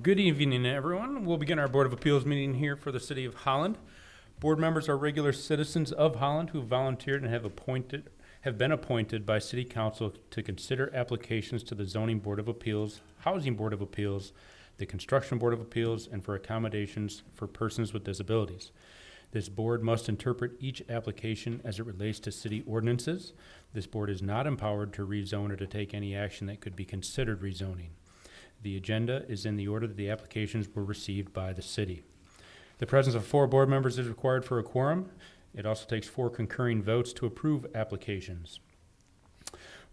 Good evening, everyone. We'll begin our Board of Appeals meeting here for the City of Holland. Board members are regular citizens of Holland who volunteered and have been appointed by City Council to consider applications to the Zoning Board of Appeals, Housing Board of Appeals, the Construction Board of Appeals, and for accommodations for persons with disabilities. This board must interpret each application as it relates to city ordinances. This board is not empowered to rezone or to take any action that could be considered rezoning. The agenda is in the order that the applications were received by the city. The presence of 4 board members is required for a quorum. It also takes 4 concurring votes to approve applications.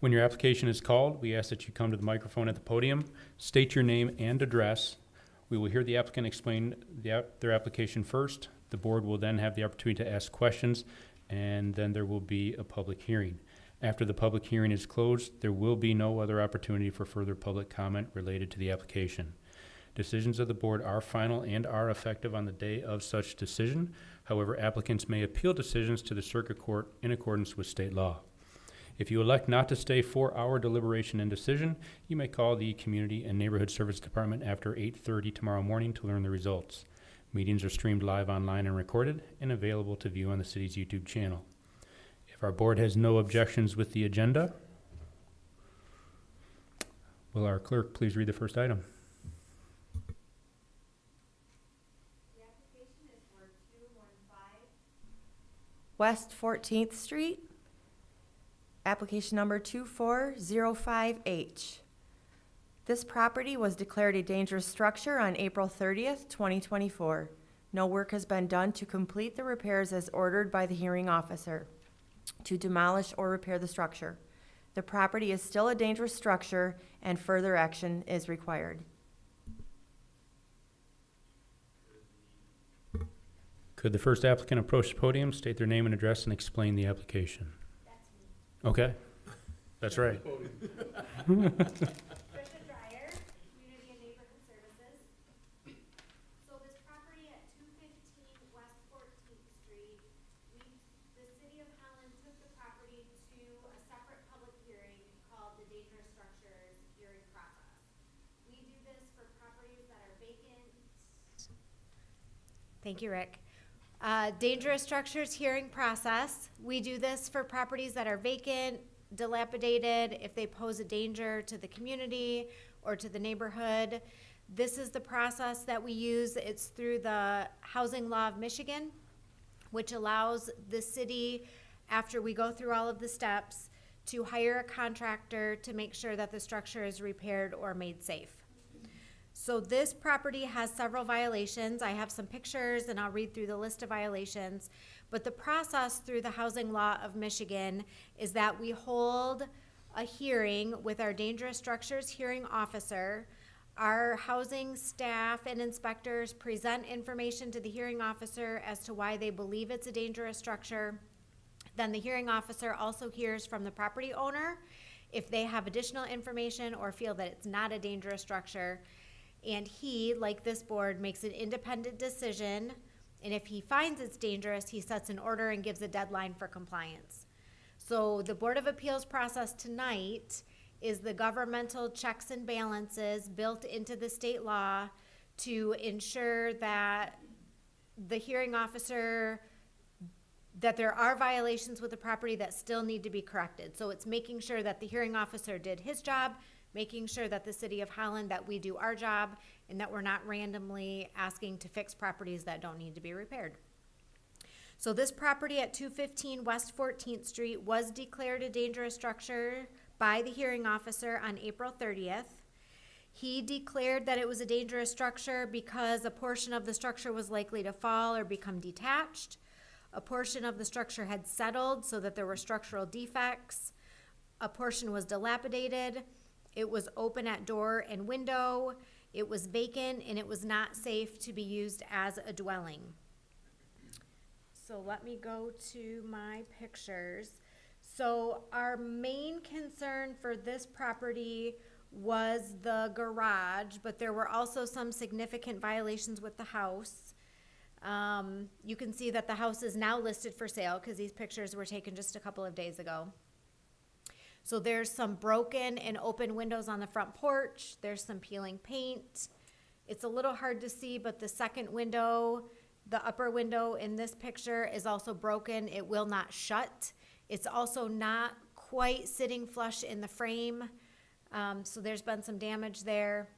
When your application is called, we ask that you come to the microphone at the podium, state your name and address. We will hear the applicant explain their application first. The board will then have the opportunity to ask questions, and then there will be a public hearing. After the public hearing is closed, there will be no other opportunity for further public comment related to the application. Decisions of the board are final and are effective on the day of such decision. However, applicants may appeal decisions to the circuit court in accordance with state law. If you elect not to stay for our deliberation and decision, you may call the Community and Neighborhood Service Department after 8:30 tomorrow morning to learn the results. Meetings are streamed live online and recorded and available to view on the city's YouTube channel. If our board has no objections with the agenda, will our clerk please read the first item? The application is for 215 West 14th Street. Application number 2405H. This property was declared a dangerous structure on April 30th, 2024. No work has been done to complete the repairs as ordered by the hearing officer to demolish or repair the structure. The property is still a dangerous structure and further action is required. Could the first applicant approach the podium, state their name and address, and explain the application? That's me. Okay, that's right. Community and Neighborhood Services. So this property at 215 West 14th Street, the City of Holland took the property to a separate public hearing called the Dangerous Structures Hearing Process. We do this for properties that are vacant. Thank you, Rick. Dangerous Structures Hearing Process. We do this for properties that are vacant, dilapidated, if they pose a danger to the community or to the neighborhood. This is the process that we use. It's through the Housing Law of Michigan, which allows the city, after we go through all of the steps, to hire a contractor to make sure that the structure is repaired or made safe. So this property has several violations. I have some pictures and I'll read through the list of violations. But the process through the Housing Law of Michigan is that we hold a hearing with our Dangerous Structures hearing officer. Our housing staff and inspectors present information to the hearing officer as to why they believe it's a dangerous structure. Then the hearing officer also hears from the property owner if they have additional information or feel that it's not a dangerous structure. And he, like this board, makes an independent decision. And if he finds it's dangerous, he sets an order and gives a deadline for compliance. So the Board of Appeals process tonight is the governmental checks and balances built into the state law to ensure that the hearing officer, that there are violations with the property that still need to be corrected. So it's making sure that the hearing officer did his job, making sure that the City of Holland, that we do our job, and that we're not randomly asking to fix properties that don't need to be repaired. So this property at 215 West 14th Street was declared a dangerous structure by the hearing officer on April 30th. He declared that it was a dangerous structure because a portion of the structure was likely to fall or become detached. A portion of the structure had settled so that there were structural defects. A portion was dilapidated. It was open at door and window. It was vacant, and it was not safe to be used as a dwelling. So let me go to my pictures. So our main concern for this property was the garage, but there were also some significant violations with the house. You can see that the house is now listed for sale because these pictures were taken just a couple of days ago. So there's some broken and open windows on the front porch. There's some peeling paint. It's a little hard to see, but the second window, the upper window in this picture is also broken. It will not shut. It's also not quite sitting flush in the frame. So there's been some damage there.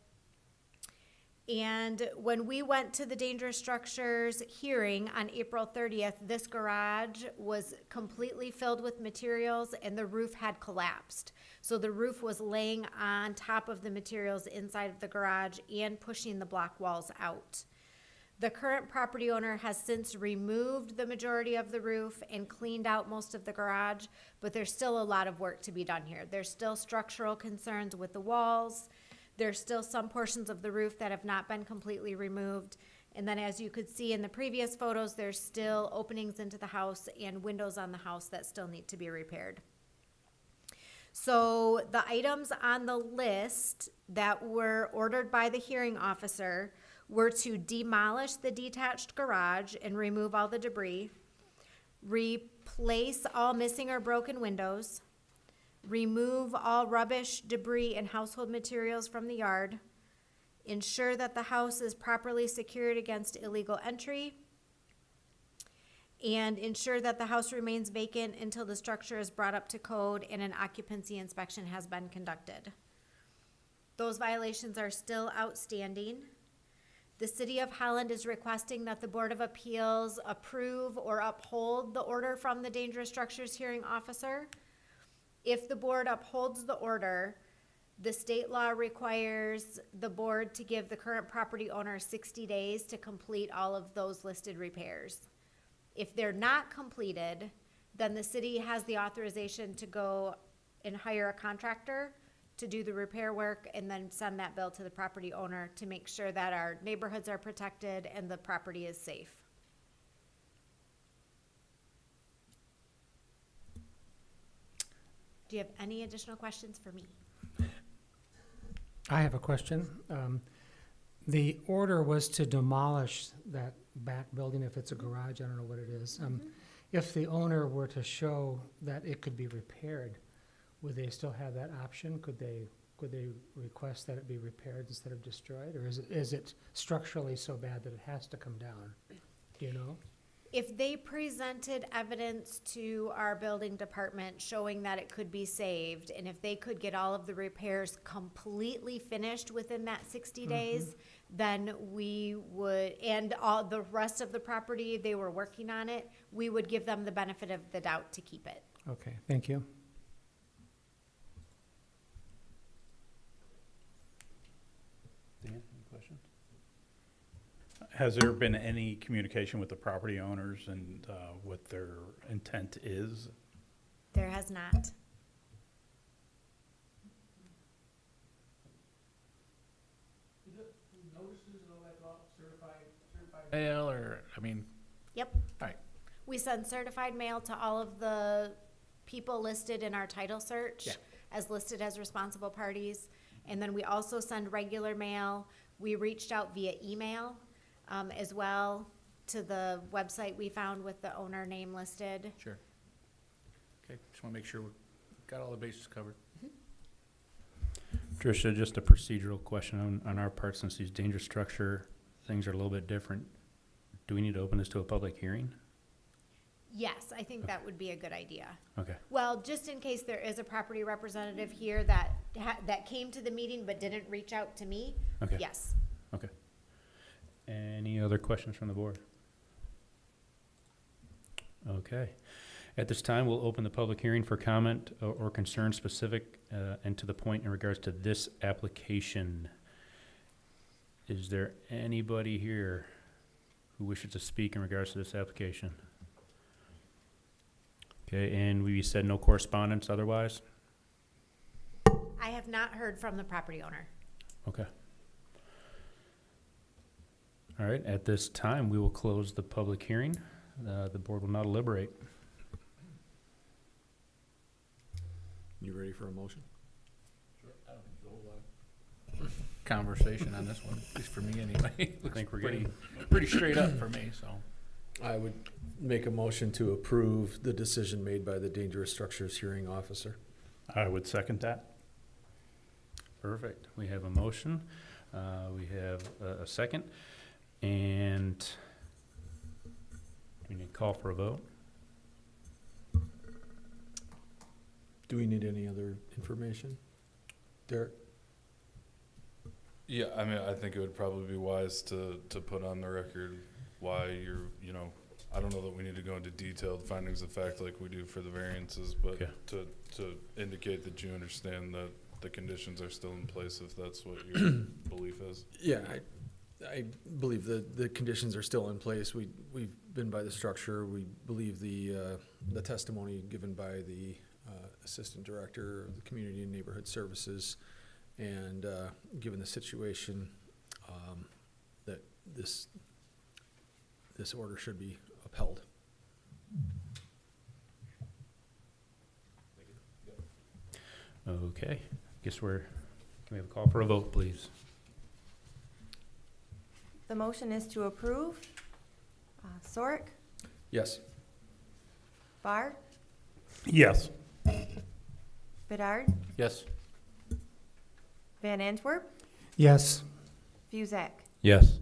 And when we went to the dangerous structures hearing on April 30th, this garage was completely filled with materials and the roof had collapsed. So the roof was laying on top of the materials inside of the garage and pushing the block walls out. The current property owner has since removed the majority of the roof and cleaned out most of the garage, but there's still a lot of work to be done here. There's still structural concerns with the walls. There's still some portions of the roof that have not been completely removed. And then as you could see in the previous photos, there's still openings into the house and windows on the house that still need to be repaired. So the items on the list that were ordered by the hearing officer were to demolish the detached garage and remove all the debris, replace all missing or broken windows, remove all rubbish, debris, and household materials from the yard, ensure that the house is properly secured against illegal entry, and ensure that the house remains vacant until the structure is brought up to code and an occupancy inspection has been conducted. Those violations are still outstanding. The City of Holland is requesting that the Board of Appeals approve or uphold the order from the Dangerous Structures Hearing Officer. If the board upholds the order, the state law requires the board to give the current property owner 60 days to complete all of those listed repairs. If they're not completed, then the city has the authorization to go and hire a contractor to do the repair work and then send that bill to the property owner to make sure that our neighborhoods are protected and the property is safe. Do you have any additional questions for me? I have a question. The order was to demolish that back building if it's a garage, I don't know what it is. If the owner were to show that it could be repaired, would they still have that option? Could they request that it be repaired instead of destroyed? Or is it structurally so bad that it has to come down? Do you know? If they presented evidence to our building department showing that it could be saved, and if they could get all of the repairs completely finished within that 60 days, then we would, and all the rest of the property, they were working on it, we would give them the benefit of the doubt to keep it. Okay, thank you. Dan, any questions? Has there been any communication with the property owners and what their intent is? There has not. Notices and all that go out, certified mail, or, I mean, Yep. all right. We send certified mail to all of the people listed in our title search Yeah. as listed as responsible parties. And then we also send regular mail. We reached out via email as well to the website we found with the owner name listed. Sure. Okay, just want to make sure we've got all the bases covered. Tricia, just a procedural question on our part, since these dangerous structure things are a little bit different. Do we need to open this to a public hearing? Yes, I think that would be a good idea. Okay. Well, just in case there is a property representative here that that came to the meeting but didn't reach out to me, Okay. yes. Okay. Any other questions from the board? Okay. At this time, we'll open the public hearing for comment or concern specific and to the point in regards to this application. Is there anybody here who wishes to speak in regards to this application? Okay, and we said no correspondence otherwise? I have not heard from the property owner. Okay. All right, at this time, we will close the public hearing. The board will now deliberate. You ready for a motion? Sure. I don't think there's a whole lot of conversation on this one, at least for me anyway. I think we're getting, Pretty straight up for me, so. I would make a motion to approve the decision made by the Dangerous Structures Hearing Officer. I would second that. perfect. We have a motion We have a second, and we need to call for a vote. Do we need any other information? Derek? Yeah, I mean, I think it would probably be wise to put on the record why you're, I don't know that we need to go into detailed findings of fact like we do for the variances, but Okay. to indicate that you understand that the conditions are still in place if that's what your belief is. Yeah, I believe the conditions are still in place. We've been by the structure. We believe the testimony given by the Assistant Director of the Community and Neighborhood Services, and given the situation, that this order should be upheld. Okay, guess can we have a call for a vote, please? The motion is to approve. Sork, Yes. Barr, Yes. Bedard, Yes. Van Antwerp, Yes. Fusak. Yes.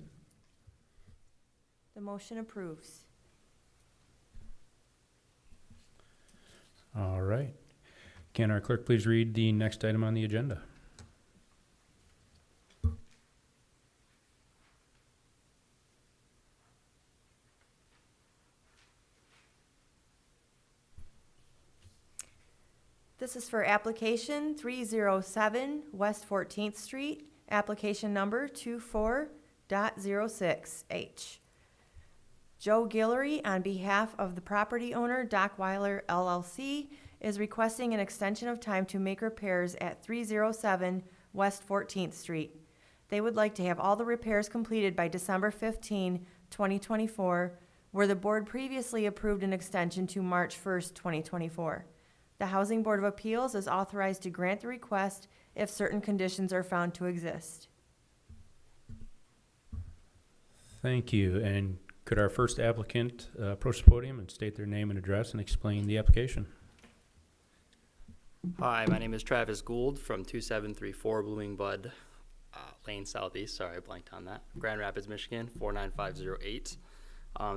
The motion approves. All right. Can our clerk please read the next item on the agenda? This is for application 307 West 14th Street, application number 24.06H. Joe Guillory, on behalf of the property owner Dockweiler LLC, is requesting an extension of time to make repairs at 307 West 14th Street. They would like to have all the repairs completed by December 15, 2024, where the board previously approved an extension to March 1st, 2024. The Housing Board of Appeals is authorized to grant the request if certain conditions are found to exist. Thank you. And could our first applicant approach the podium and state their name and address and explain the application? Hi, my name is Travis Gould from 2734 Blooming Bud Lane Southeast. Sorry, I blanked on that. Grand Rapids, Michigan, 49508.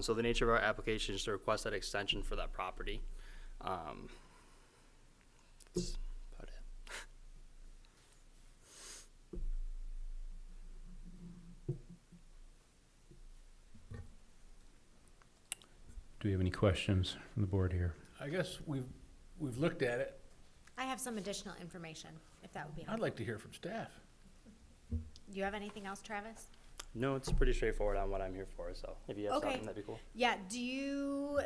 So the nature of our application is to request that extension for that property. That's about it. Do we have any questions from the board here? I guess we've looked at it. I have some additional information, if that would be I'd helpful. like to hear from staff. Do you have anything else, Travis? No, it's pretty straightforward on what I'm here for, so if you have Okay. something, that'd be cool. Yeah, do you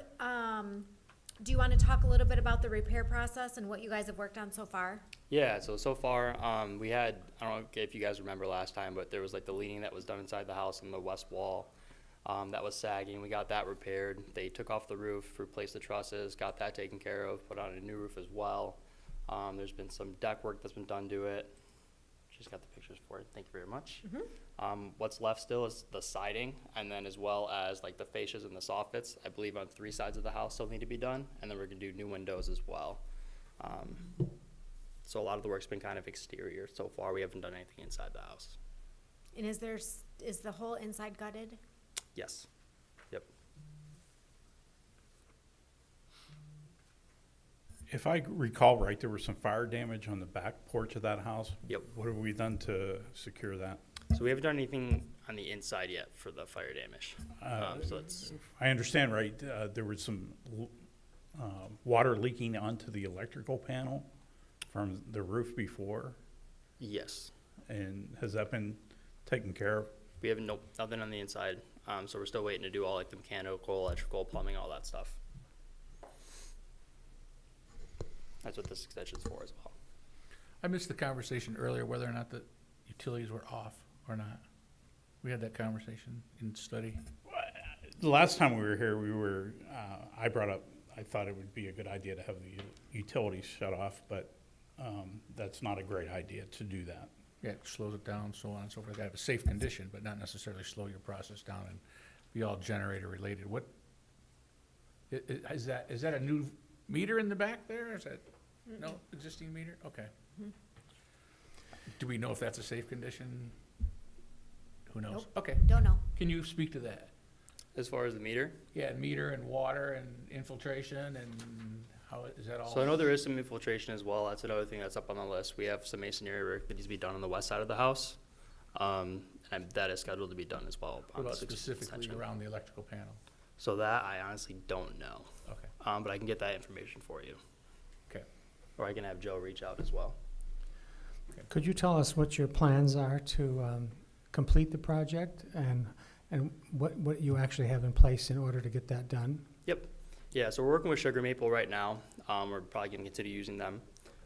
want to talk a little bit about the repair process and what you guys have worked on so far? Yeah, so far, we had, I don't know if you guys remember last time, but there was like the leaning that was done inside the house on the west wall. That was sagging. We got that repaired. They took off the roof, replaced the trusses, got that taken care of, put on a new roof as well. There's been some deck work that's been done to it. Just got the pictures for it. Thank you very much. What's left still is the siding, and then as well as like the fascias and the soffits. I believe on 3 sides of the house still need to be done, and then we're gonna do new windows as well. So a lot of the work's been kind of exterior so far. We haven't done anything inside the house. And is the whole inside gutted? Yes. Yep. If I recall right, there was some fire damage on the back porch of that house. Yep. What have we done to secure that? So we haven't done anything on the inside yet for the fire damage. So it's, I understand, right, there was some water leaking onto the electrical panel from the roof before, yes. and has that been taken care of? We haven't, nope, nothing on the inside. So we're still waiting to do all like the mechanical, electrical, plumbing, all that stuff. That's what this extension's for as well. I missed the conversation earlier whether or not the utilities were off or not. We had that conversation in study. The last time we were here, I brought up, I thought it would be a good idea to have the utilities shut off, but that's not a great idea to do that. Yeah, it slows it down, so on and so forth. Gotta have a safe condition, but not necessarily slow your process down and be all generator related. What, is that a new meter in the back there? Is that, no, existing meter? Okay. Do we know if that's a safe condition? Who knows? Nope. Okay. Don't know. Can you speak to that? As far as the meter? Yeah, meter and water and infiltration and how, is that all? So I know there is some infiltration as well. That's another thing that's up on the list. We have some masonry work that needs to be done on the west side of the house. And that is scheduled to be done as well. What upon about successful specifically extension. around the electrical panel? So that I honestly don't know. Okay. But I can get that information for you. Okay. Or I can have Joe reach out as well. Could you tell us what your plans are to complete the project and what you actually have in place in order to get that done? Yep. Yeah, so we're working with Sugar Maple right now. We're probably going to continue using them.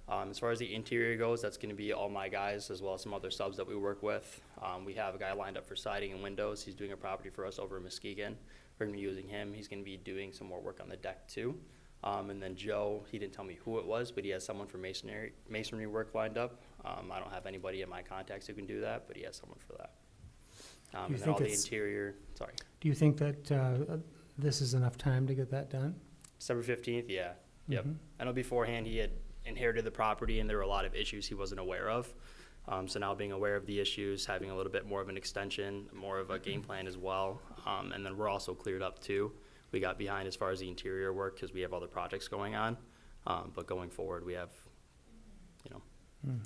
As far as the interior goes, that's going to be all my guys as well as some other subs that we work with. We have a guy lined up for siding and windows. He's doing a property for us over in Muskegon. We're going to be using him. He's going to be doing some more work on the deck too. And then Joe, he didn't tell me who it was, but he has someone for masonry work lined up. I don't have anybody in my contacts who can do that, but he has someone for that. And then all the interior, sorry. Do you think that this is enough time to get that done? December 15th, yeah. Yep. Mhm. I know beforehand he had inherited the property and there were a lot of issues he wasn't aware of. So now being aware of the issues, having a little bit more of an extension, more of a game plan as well. And then we're also cleared up too. We got behind as far as the interior work because we have other projects going on. But going forward, we have,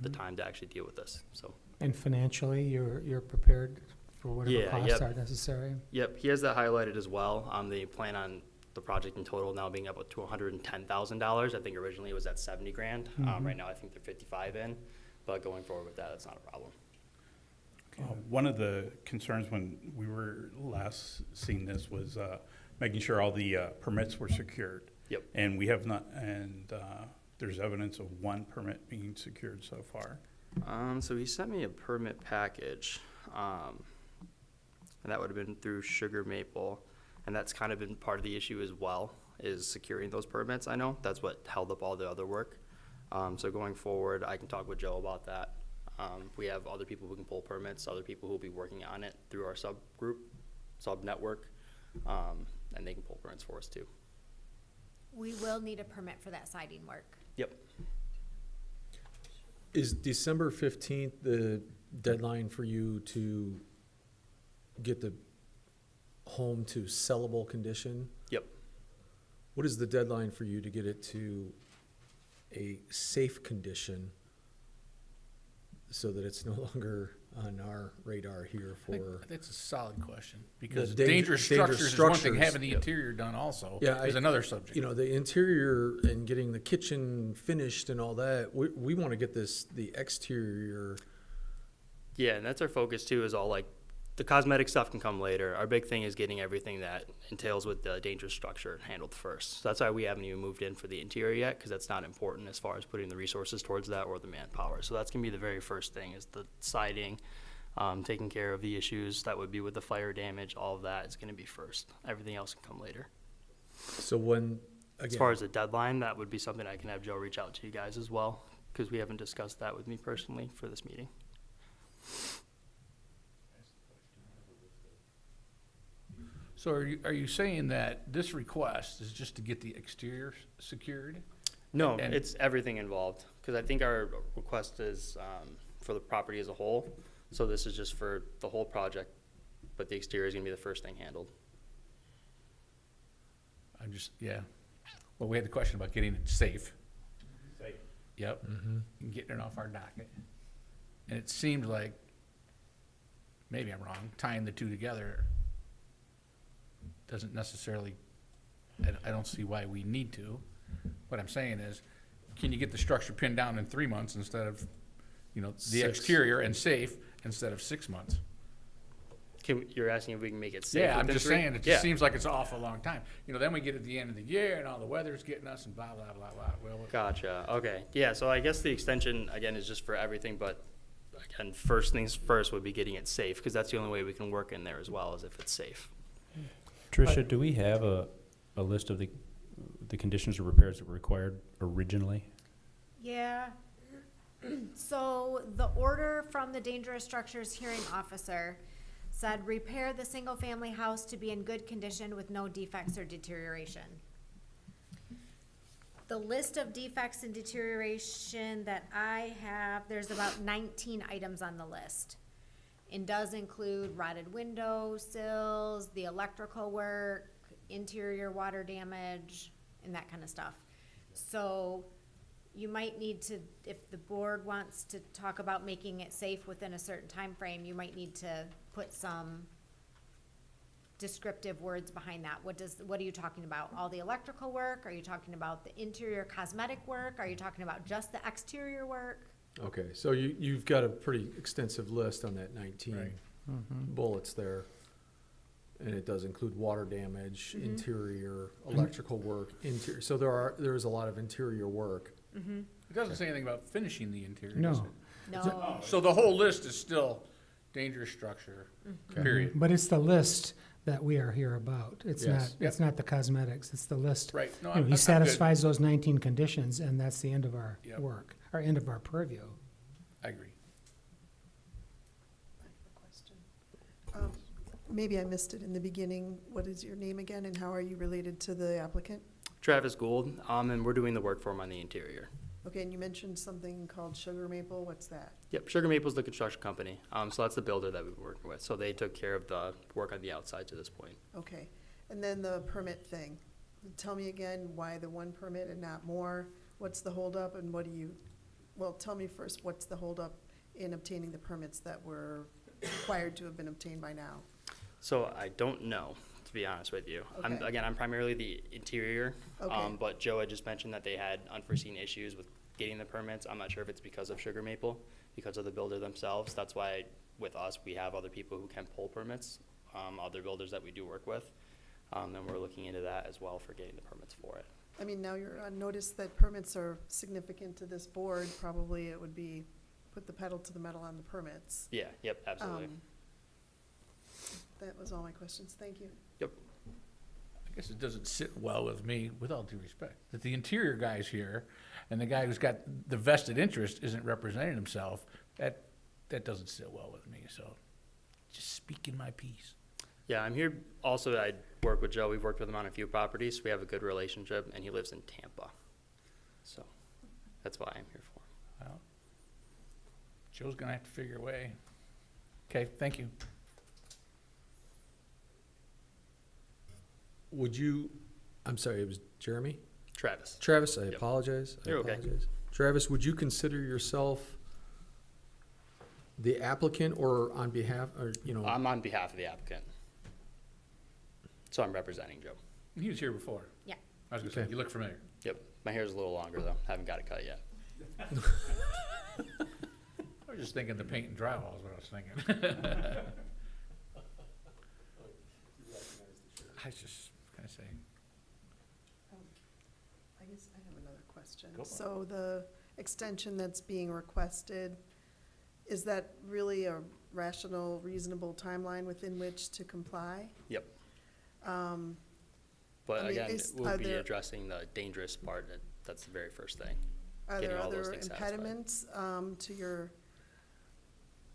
the time to actually deal with this, so. And financially, you're prepared for whatever Yeah, costs yep. are necessary? Yep, he has that highlighted as well. They plan on the project in total now being up to $110,000. I think originally it was at 70 grand. Right now I think they're 55 in, but going forward with that, it's not a problem. One of the concerns when we were last seeing this was making sure all the permits were secured. Yep. And we have not, and there's evidence of one permit being secured so far. So he sent me a permit package, and that would have been through Sugar Maple, and that's kind of been part of the issue as well, is securing those permits. I know that's what held up all the other work. So going forward, I can talk with Joe about that. We have other people who can pull permits, other people who will be working on it through our sub network, and they can pull permits for us too. We will need a permit for that siding work. Yep. Is December 15th the deadline for you to get the home to sellable condition? Yep. What is the deadline for you to get it to a safe condition so that it's no longer on our radar here I think for? that's a solid question, because dangerous dangerous structures is one thing, structures. having the Yep. interior done also Yeah, is another subject. You know, the interior and getting the kitchen finished and all that, we want to get the exterior. Yeah, and that's our focus too, is all like, the cosmetic stuff can come later. Our big thing is getting everything that entails with the dangerous structure handled first. So that's why we haven't even moved in for the interior yet, because that's not important as far as putting the resources towards that or the manpower. So that's gonna be the very first thing, is the siding, taking care of the issues that would be with the fire damage. All of that is gonna be first. Everything else can come later. So when, As far again, as the deadline, that would be something I can have Joe reach out to you guys as well, because we haven't discussed that with me personally for this meeting. So are you saying that this request is just to get the exterior secured? No, And- it's everything involved, because I think our request is for the property as a whole. So this is just for the whole project, but the exterior is gonna be the first thing handled. I'm just, yeah. Well, we had the question about getting it safe. Yep, and getting it off our docket. And it seemed like, maybe I'm wrong, tying the two together doesn't necessarily, I don't see why we need to. What I'm saying is, can you get the structure pinned down in 3 months instead of, the 6. exterior and safe instead of 6 months? You're asking if we can make it safe? Yeah, I'm within just 3? saying, it Yeah. just seems like it's an awful long time. Then we get at the end of the year and all the weather's getting us and blah, blah, blah, blah. Well, Gotcha, okay. Yeah, so I guess the extension, again, is just for everything, but again, first things first would be getting it safe, because that's the only way we can work in there as well, is if it's safe. Tricia, do we have a list of the conditions or repairs that were required originally? Yeah. So the order from the dangerous structures hearing officer said repair the single-family house to be in good condition with no defects or deterioration. The list of defects and deterioration that I have, there's about 19 items on the list. and does include rotted window sills, the electrical work, interior water damage, and that kind of stuff. So you might need to, if the board wants to talk about making it safe within a certain time frame, you might need to put some descriptive words behind that. What are you talking about? All the electrical work? Are you talking about the interior cosmetic work? Are you talking about just the exterior work? Okay, so you've got a pretty extensive list on that 19 Right. bullets there. And it does include water damage, Mhm. interior, electrical work, interior, so there's a lot of interior work. Mm-hmm. It doesn't say anything about finishing the interior, does No. it? No. So the whole list is still dangerous structure, Okay. period. But it's the list that we are here about. It's Yes. not, it's not the cosmetics, it's the list. Right, no, You know, I'm he good. satisfies those 19 conditions, and that's the end of our Yep. work, or end of our purview. I agree. Maybe I missed it in the beginning. What is your name again, and how are you related to the applicant? Travis Gould, and we're doing the work for him on the interior. Okay, and you mentioned something called Sugar Maple. What's that? Yep, Sugar Maple's the construction company. So that's the builder that we've been working with. So they took care of the work on the outside to this point. Okay, and then the permit thing. Tell me again why the one permit and not more? What's the holdup, and what do you, well, tell me first, what's the holdup in obtaining the permits that were required to have been obtained by now? So I don't know, to be honest with you. Okay. I'm primarily the interior. Okay. But Joe had just mentioned that they had unforeseen issues with getting the permits. I'm not sure if it's because of Sugar Maple, because of the builder themselves. That's why with us, we have other people who can pull permits, other builders that we do work with. And we're looking into that as well for getting the permits for it. I mean, now you're on notice that permits are significant to this board. Probably it would be put the pedal to the metal on the permits. Yeah, yep, absolutely. That was all my questions. Thank you. I guess it doesn't sit well with me, with all due respect, that the interior guy's here and the guy who's got the vested interest isn't representing himself. That doesn't sit well with me, so just speaking my piece. Yeah, I'm here also, I work with Joe. We've worked with him on a few properties. We have a good relationship, and he lives in Tampa. So that's why I'm here for him. Well, Joe's gonna have to figure a way. Okay, thank you. Would you, I'm sorry, it was Jeremy? Travis. Travis, I Yep. apologize. I You're okay. apologize. Travis, would you consider yourself the applicant or on behalf, or, you know? I'm on behalf of the applicant. So I'm representing Joe. He was here before. Yeah. I was gonna say, Okay. you look familiar. Yep. My hair's a little longer though. Haven't got it cut yet. I was just thinking the paint and drywall is what I was thinking. I was just gonna say, I guess I have another question. Go for it. So the extension that's being requested, is that really a rational, reasonable timeline within which to comply? Yep. Um, But I mean, again, is- we'll are be there- addressing the dangerous part. That's the very first thing. Are Getting there all those other things satisfied. impediments to your,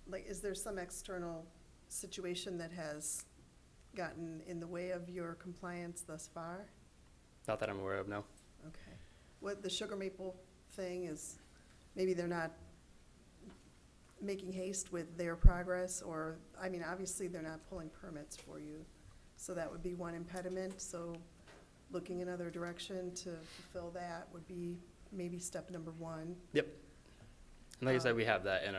like, is there some external situation that has gotten in the way of your compliance thus far? Not that I'm aware of, no. Okay. What the Sugar Maple thing is, maybe they're not making haste with their progress, or, I mean, obviously, they're not pulling permits for you. So that would be one impediment, so looking another direction to fulfill that would be maybe step number one. Yep. And like I said, we have that in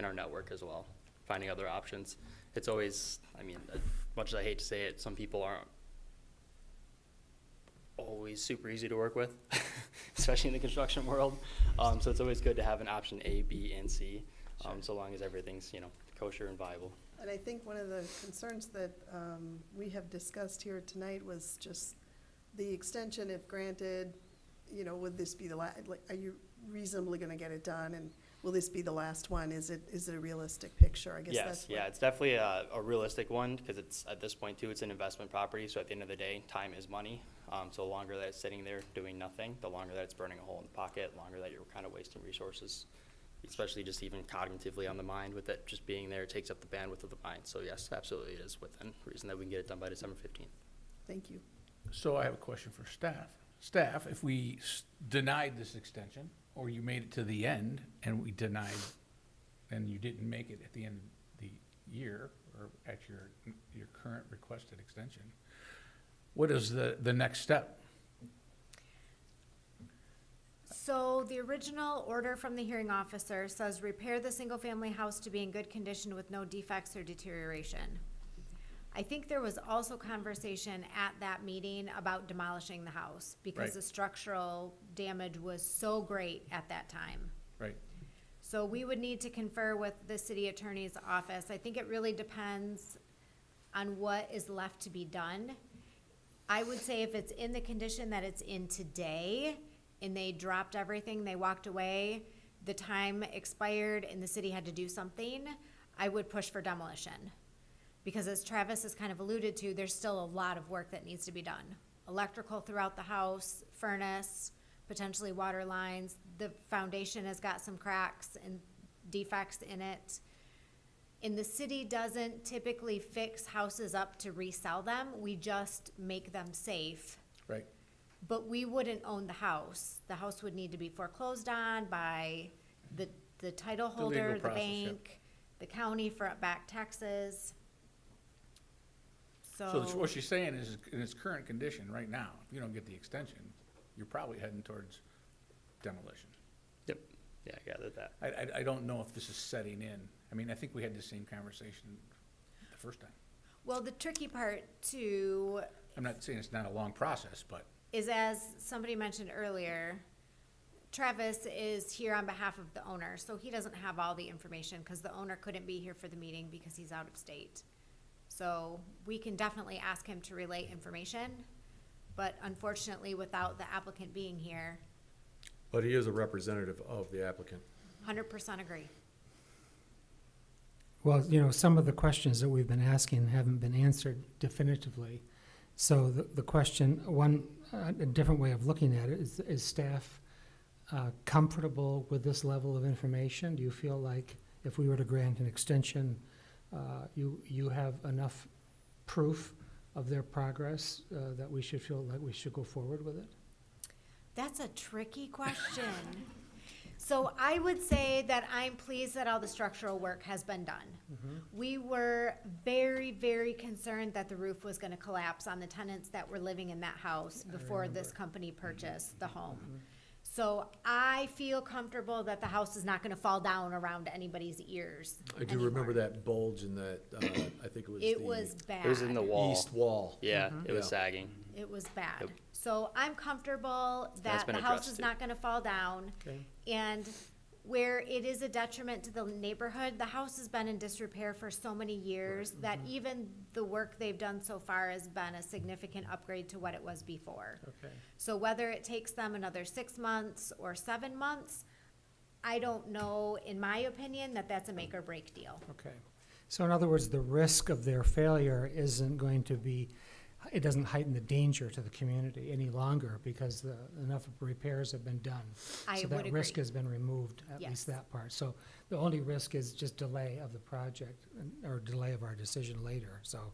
our network as well, finding other options. It's always, I mean, as much as I hate to say it, some people aren't always super easy to work with, especially in the construction world. So it's always good to have an option A, B, and C, so long as everything's, kosher and viable. And I think one of the concerns that we have discussed here tonight was just the extension, if granted, would this be the like, are you reasonably gonna get it done, and will this be the last one? Is it a realistic picture? I guess Yes, that's yeah, it's definitely a realistic one, because it's, at this point too, it's an investment property, so at the end of the day, time is money. So the longer that it's sitting there doing nothing, the longer that it's burning a hole in the pocket, the longer that you're kind of wasting resources, especially just even cognitively on the mind with it just being there, it takes up the bandwidth of the mind. So yes, absolutely it is within reason that we can get it done by December 15th. Thank you. so I have a question for staff. Staff, if we denied this extension, or you made it to the end and we denied, and you didn't make it at the end, the year, or at your current requested extension, what is the next step? So the original order from the hearing officer says repair the single-family house to be in good condition with no defects or deterioration. I think there was also conversation at that meeting about demolishing the house because Right. the structural damage was so great at that time. Right. So we would need to confer with the city attorney's office. I think it really depends on what is left to be done. I would say if it's in the condition that it's in today, and they dropped everything, they walked away, the time expired and the city had to do something, I would push for demolition. Because as Travis has kind of alluded to, there's still a lot of work that needs to be done. Electrical throughout the house, furnace, potentially water lines. The foundation has got some cracks and defects in it. And the city doesn't typically fix houses up to resell them, we just make them safe. Right. But we wouldn't own the house. The house would need to be foreclosed on by the title The legal holder, the process, yep. bank, the county for back taxes. So what she's saying is, in its current condition right now, if you don't get the extension, you're probably heading towards demolition. Yep. Yeah, I gathered that. I don't know if this is setting in. I mean, I think we had the same conversation the first time. Well, the tricky part too I'm not saying it's not a long process, but is, as somebody mentioned earlier, Travis is here on behalf of the owner, so he doesn't have all the information because the owner couldn't be here for the meeting because he's out of state. So we can definitely ask him to relay information, but unfortunately, without the applicant being here, But he is a representative of the applicant. 100% agree. Well, you know, some of the questions that we've been asking haven't been answered definitively. So the question, a different way of looking at it is staff comfortable with this level of information? Do you feel like if we were to grant an extension, you have enough proof of their progress that we should feel like we should go forward with it? That's a tricky question. So I would say that I'm pleased that all the structural work has been done. We were very, very concerned that the roof was gonna collapse on the tenants that were living in that house before this company purchased the home. So I feel comfortable that the house is not gonna fall down around anybody's ears I do remember anymore. that bulge in that, I think it was It the was bad. It was in the wall. east wall. Yeah, it was Yeah. sagging. It was bad. Yep. So I'm comfortable that been the house addressed is too. not gonna fall down. Okay. And where it is a detriment to the neighborhood, the house has been in disrepair for so many years that even the work they've done so far has been a significant upgrade to what it was before. Okay. So whether it takes them another 6 months or 7 months, I don't know, in my opinion, that that's a make or break deal. Okay. So in other words, the risk of their failure isn't going to be, it doesn't heighten the danger to the community any longer because enough repairs have been done. I So would that risk agree. has been removed, at Yes. least that part. So the only risk is just delay of the project or delay of our decision later, so.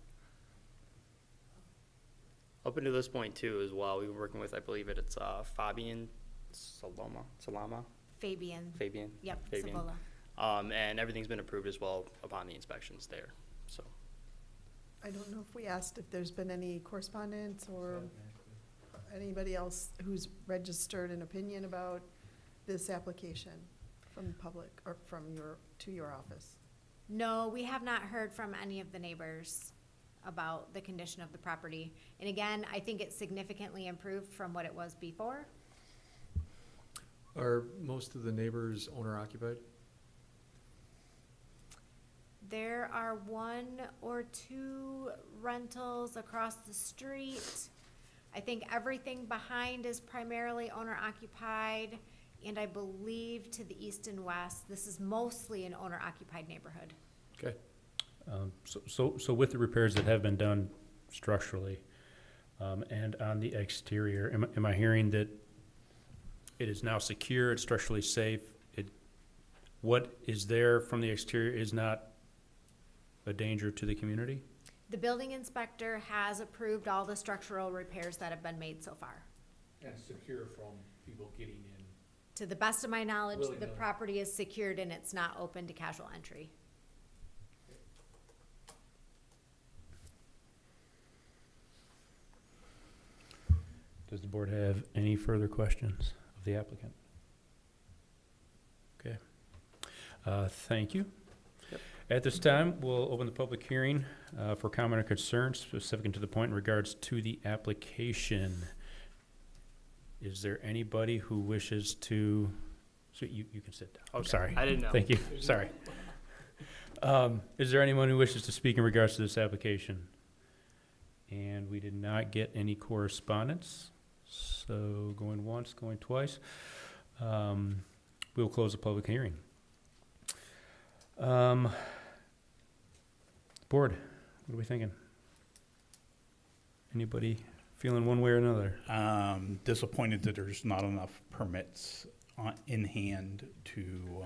Up until this point too, as well, we were working with, I believe it's Fabian Salama, Fabian, Fabian. yep, Fabian. Cibola. And everything's been approved as well upon the inspections there, so. I don't know if we asked if there's been any correspondence or anybody else who's registered an opinion about this application from the public or to your office. No, we have not heard from any of the neighbors about the condition of the property. And again, I think it's significantly improved from what it was before. Are most of the neighbors owner occupied? There are 1 or 2 rentals across the street. I think everything behind is primarily owner occupied. And I believe to the east and west, this is mostly an owner occupied neighborhood. Okay. So with the repairs that have been done structurally, and on the exterior, am I hearing that it is now secure, it's structurally safe? What is there from the exterior is not a danger to the community? The building inspector has approved all the structural repairs that have been made so far. And secure from people getting in. To the best of my knowledge, Willing the to- property is secured and it's not open to casual entry. Does the board have any further questions of the applicant? Okay. Thank you. At this time, we'll open the public hearing for comment or concerns specific and to the point in regards to the application. Is there anybody who wishes to, so you can sit down. Okay, Sorry. I didn't know. Thank you. Sorry. Is there anyone who wishes to speak in regards to this application? And we did not get any correspondence. So going once, going twice. We'll close the public hearing. Board, what are we thinking? Anybody feeling one way or another? Disappointed that there's not enough permits in hand to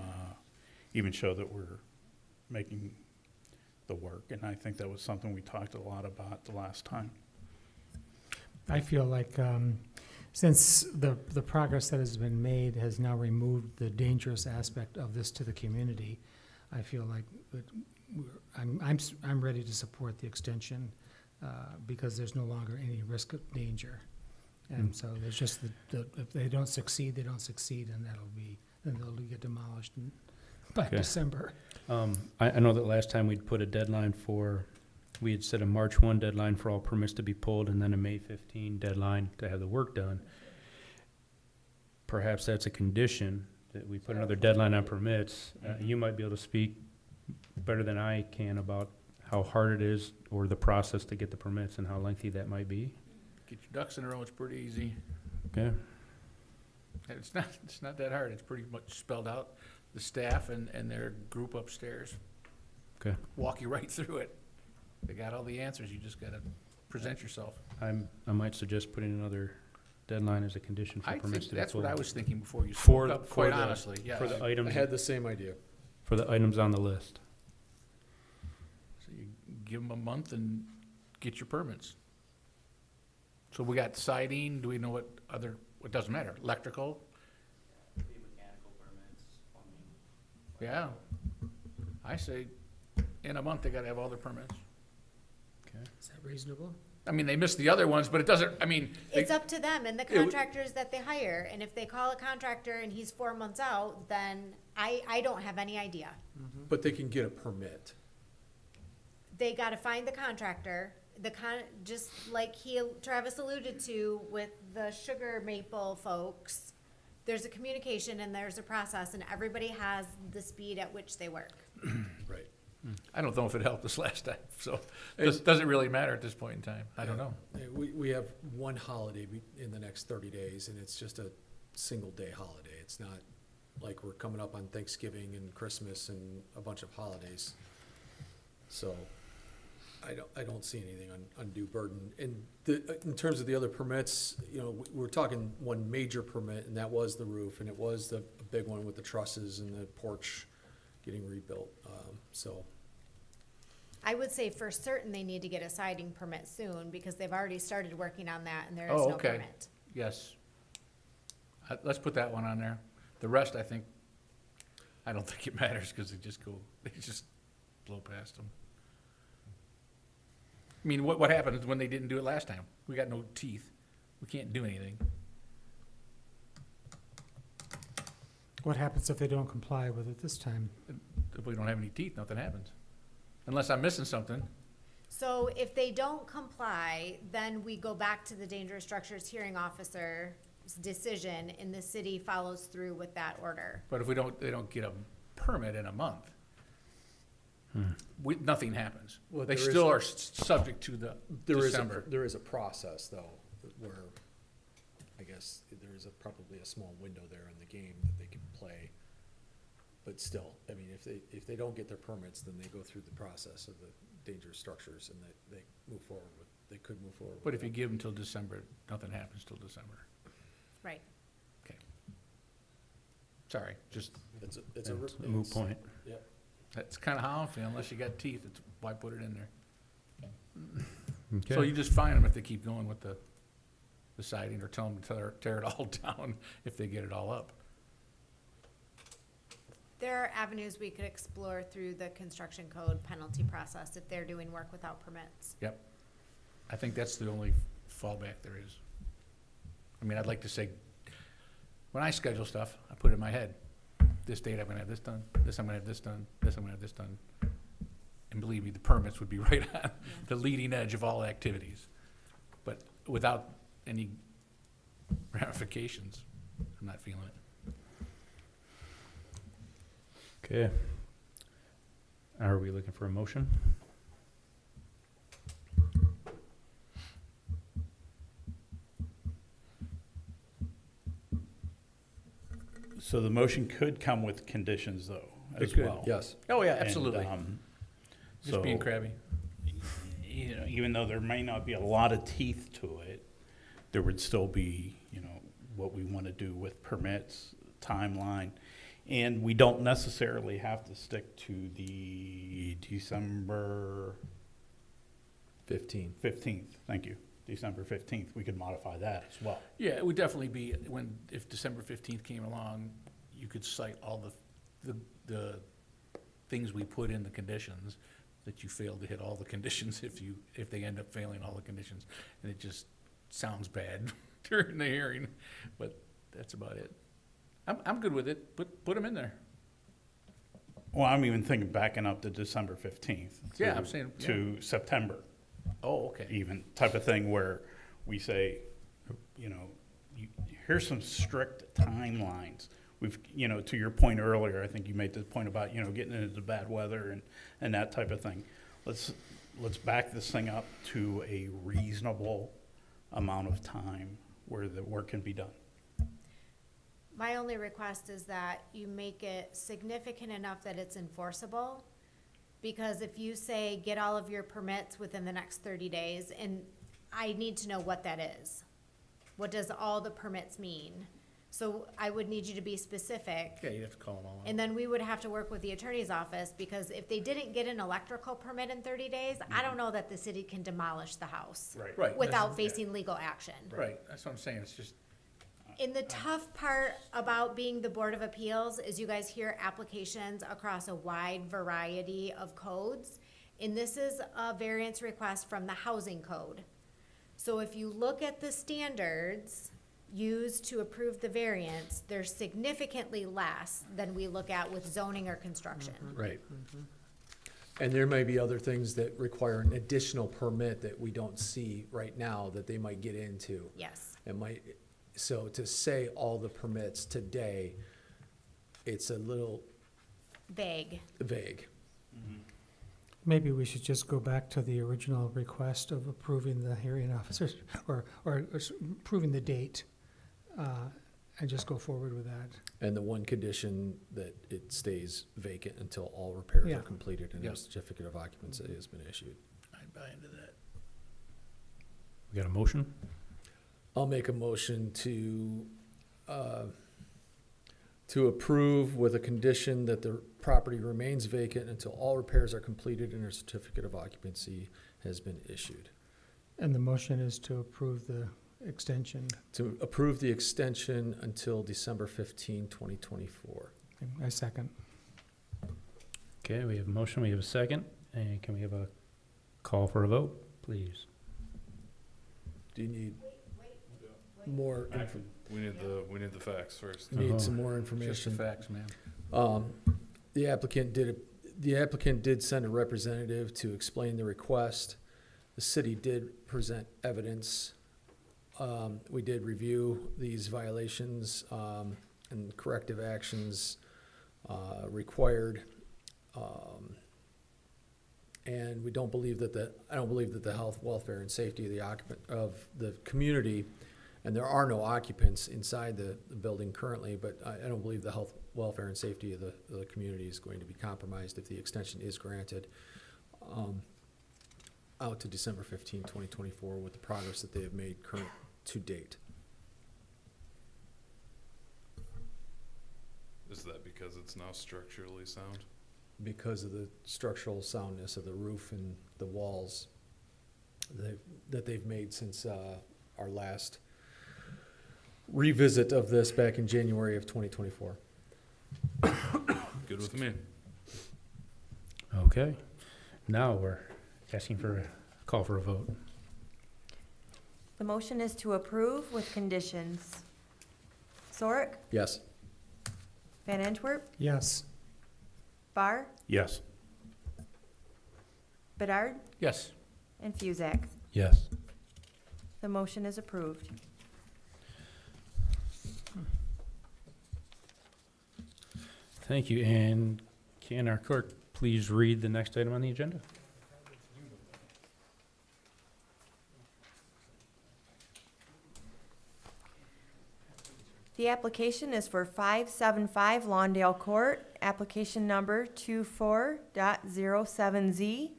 even show that we're making the work. And I think that was something we talked a lot about the last time. I feel like since the progress that has been made has now removed the dangerous aspect of this to the community, I feel like that I'm ready to support the extension because there's no longer any risk of danger. And so there's just if they don't succeed, they don't succeed, and then they'll get demolished by Okay. December. I know that last time we'd put a deadline we had set a March 1 deadline for all permits to be pulled and then a May 15 deadline to have the work done. Perhaps that's a condition that we put another deadline on permits. You might be able to speak better than I can about how hard it is or the process to get the permits and how lengthy that might be. Get your ducks in a row, it's pretty easy. Okay. It's not that hard, it's pretty much spelled out. The staff and their group upstairs. Okay. Walk you right through it. They got all the answers, you just gotta present yourself. I might suggest putting another deadline as a condition for I permits think to be that's what pulled. I was thinking before you For- spoke up, for quite the- honestly, yeah. For the I items, had the same idea. for the items on the list. So you give them a month and get your permits. So we got siding, do we know what it doesn't matter, electrical? Mechanical permits, plumbing. Yeah. I say, in a month, they gotta have all their permits. Is that reasonable? I mean, they missed the other ones, but it doesn't, I mean, they- It's up to them and the contractors that they hire, and if they call a contractor and he's 4 months out, then I don't have any idea. But they can get a permit. They gotta find the contractor, just like Travis alluded to with the sugar maple folks, there's a communication and there's a process, and everybody has the speed at which they work. Right. I don't know if it helped us last time, so it doesn't really matter at this point in time. I don't know. We have one holiday in the next 30 days, and it's just a single day holiday. It's not like we're coming up on Thanksgiving and Christmas and a bunch of holidays. So I don't see anything undue burden. And in terms of the other permits, we're talking one major permit, and that was the roof, and it was the big one with the trusses and the porch getting rebuilt. So I would say for certain they need to get a siding permit soon, because they've already started working on that and there is Oh, no okay. permit. Yes. Let's put that one on there. The rest, I don't think it matters, because they just blow past them. I mean, what happened when they didn't do it last time? We got no teeth. We can't do anything. What happens if they don't comply with it this time? If we don't have any teeth, nothing happens. Unless I'm missing something. So if they don't comply, then we go back to the dangerous structures hearing officer's decision, and the city follows through with that order. But if they don't get a permit in a month, nothing happens. Well, They there still is- are subject to the December. There is a process, though, where I guess there is probably a small window there in the game that they can play. But still, I mean, if they don't get their permits, then they go through the process of the dangerous structures, and they could move forward. But with if you that. give them till December, nothing happens till December. Right. Sorry, just, It's a It's a moot point. Yep. that's kind of how I'm feeling. Unless you got teeth, why put it in there? So Okay. you just fine them if they keep going with the siding, or tell them to tear it all down if they get it all up. There are avenues we could explore through the construction code penalty process if they're doing work without permits. I think that's the only fallback there is. I mean, I'd like to say, when I schedule stuff, I put it in my head, this date I'm gonna have this done, this I'm gonna have this done, this I'm gonna have this done. And believe me, the permits would be right on the leading edge of all activities. But without any ramifications, I'm not feeling it. Okay. Are we looking for a motion? So the motion could come with conditions though, as It could, well. Yes. Oh, yeah, And, absolutely. Just being so, crabby. you know, even though there may not be a lot of teeth to it, there would still be, you know, what we want to do with permits, timeline. And we don't necessarily have to stick to the December 15. 15th. Thank you. December 15th. We could modify that as well. Yeah, it would definitely be, if December 15th came along, you could cite all the things we put in the conditions, that you failed to hit all the conditions if they end up failing all the conditions. And it just sounds bad during the hearing, but that's about it. I'm good with it. Put them in there. Well, I'm even thinking backing up to December 15th. Yeah, to- I'm saying, yeah. To September. Oh, okay. Even type of thing where we say, you know, here's some strict timelines. We've, you know, to your point earlier, I think you made the point about, you know, getting into bad weather and that type of thing. Let's back this thing up to a reasonable amount of time where the work can be done. My only request is that you make it significant enough that it's enforceable. Because if you say, get all of your permits within the next 30 days, and I need to know what that is. What does all the permits mean? So I would need you to be specific. Yeah, you'd have to call them all out. And then we would have to work with the attorney's office, because if they didn't get an electrical permit in 30 days, I don't know that the city can demolish the house Right. without facing legal action. Right, that's what I'm saying. It's just, And the tough part about being the Board of Appeals is you guys hear applications across a wide variety of codes. And this is a variance request from the housing code. So if you look at the standards used to approve the variance, they're significantly less than we look at with zoning or construction. Right. And there may be other things that require an additional permit that we don't see right now that they might get into. Yes. So to say all the permits today, it's a little Vague. vague. Maybe we should just go back to the original request of approving the hearing officers, or approving the date, and just go forward with that. And the one condition that it stays vacant until all repairs Yeah. are completed and Yep. a certificate of occupancy has been issued. I'd buy into that. We got a motion? I'll make a motion to approve with a condition that the property remains vacant until all repairs are completed and a certificate of occupancy has been issued. And the motion is to approve the extension. To approve the extension until December 15, 2024. I second. Okay, we have a motion, we have a second, and can we have a call for a vote, please? Do you need more, We need the facts first. need some more Just the information? facts, man. The applicant did send a representative to explain the request. The city did present evidence. We did review these violations, and corrective actions, required. And I don't believe that the health, welfare, and safety of the occupant, of the community, and there are no occupants inside the building currently, but I don't believe the health, welfare, and safety of the community is going to be compromised if the extension is granted, out to December 15, 2024, with the progress that they have made current to date. Is that because it's now structurally sound? Because of the structural soundness of the roof and the walls that they've made since our last revisit of this back in January of 2024. Good with me. Okay, now we're asking for a call for a vote. The motion is to approve with conditions. Sorek, Yes. Van Antwerp, Yes. Barr, Yes. Bedard, Yes. and Fusak. Yes. The motion is approved. Thank you. And can our clerk please read the next item on the agenda? The application is for 575 Lawndale Court, application number 24.07Z.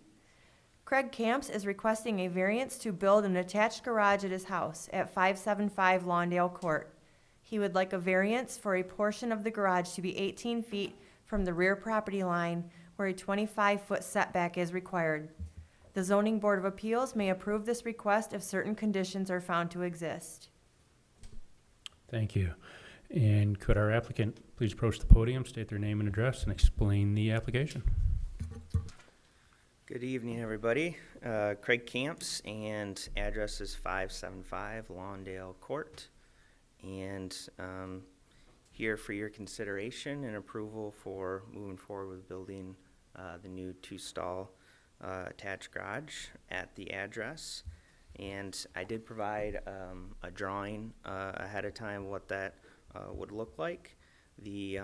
Craig Camps is requesting a variance to build an attached garage at his house at 575 Lawndale Court. He would like a variance for a portion of the garage to be 18 feet from the rear property line where a 25-foot setback is required. The Zoning Board of Appeals may approve this request if certain conditions are found to exist. Thank you. And could our applicant please approach the podium, state their name and address, and explain the application? Good evening, everybody. Craig Camps, and address is 575 Lawndale Court. And here for your consideration and approval for moving forward with building the new two-stall attached garage at the address. And I did provide a drawing ahead of time what that would look like. The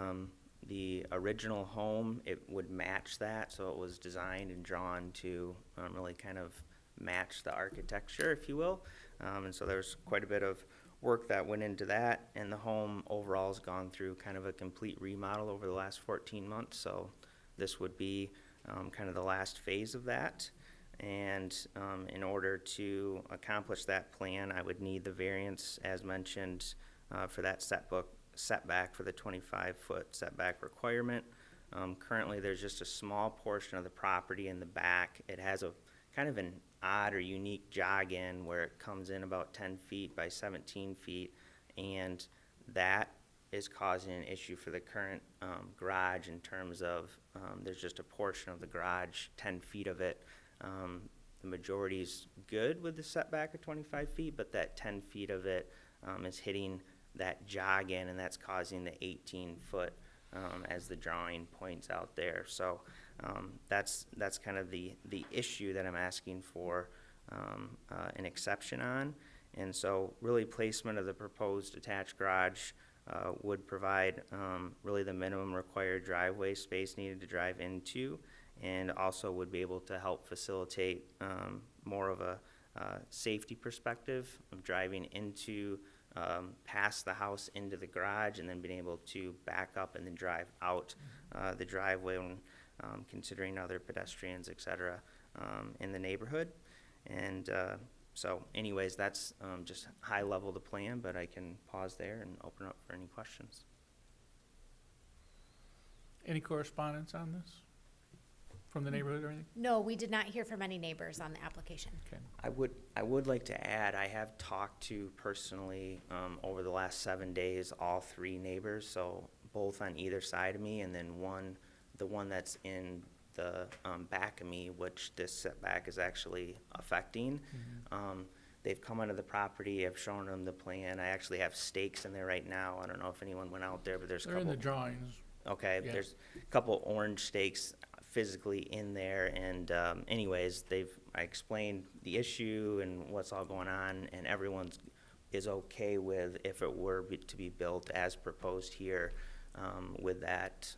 original home, it would match that, so it was designed and drawn to really kind of match the architecture, if you will. And so there's quite a bit of work that went into that, and the home overall has gone through kind of a complete remodel over the last 14 months, so this would be kind of the last phase of that. And in order to accomplish that plan, I would need the variance, as mentioned, for that setback for the 25-foot setback requirement. Currently, there's just a small portion of the property in the back. It has a kind of an odd or unique jog in where it comes in about 10 feet by 17 feet, and that is causing an issue for the current garage in terms of there's just a portion of the garage, 10 feet of it. The majority's good with the setback of 25 feet, but that 10 feet of it is hitting that jog in, and that's causing the 18-foot as the drawing points out there. So that's kind of the issue that I'm asking for an exception on. And so really placement of the proposed attached garage would provide really the minimum required driveway space needed to drive into, and also would be able to help facilitate more of a safety perspective of driving into past the house into the garage, and then being able to back up and then drive out the driveway when considering other pedestrians, et cetera, in the neighborhood. And so anyways, that's just high level the plan, but I can pause there and open up for any questions. Any correspondence on this from the neighborhood or anything? No, we did not hear from any neighbors on the application. Okay. I would like to add, I have talked to personally over the last 7 days all three neighbors, so both on either side of me, and then the one that's in the back of me, which this setback is actually affecting. They've come onto the property. I've shown them the plan. I actually have stakes in there right now. I don't know if anyone went out there, but there's a They're in couple. the drawings. Okay, Yeah. there's a couple orange stakes physically in there, and anyways, I explained the issue and what's all going on, and everyone's is okay with if it were to be built as proposed here with that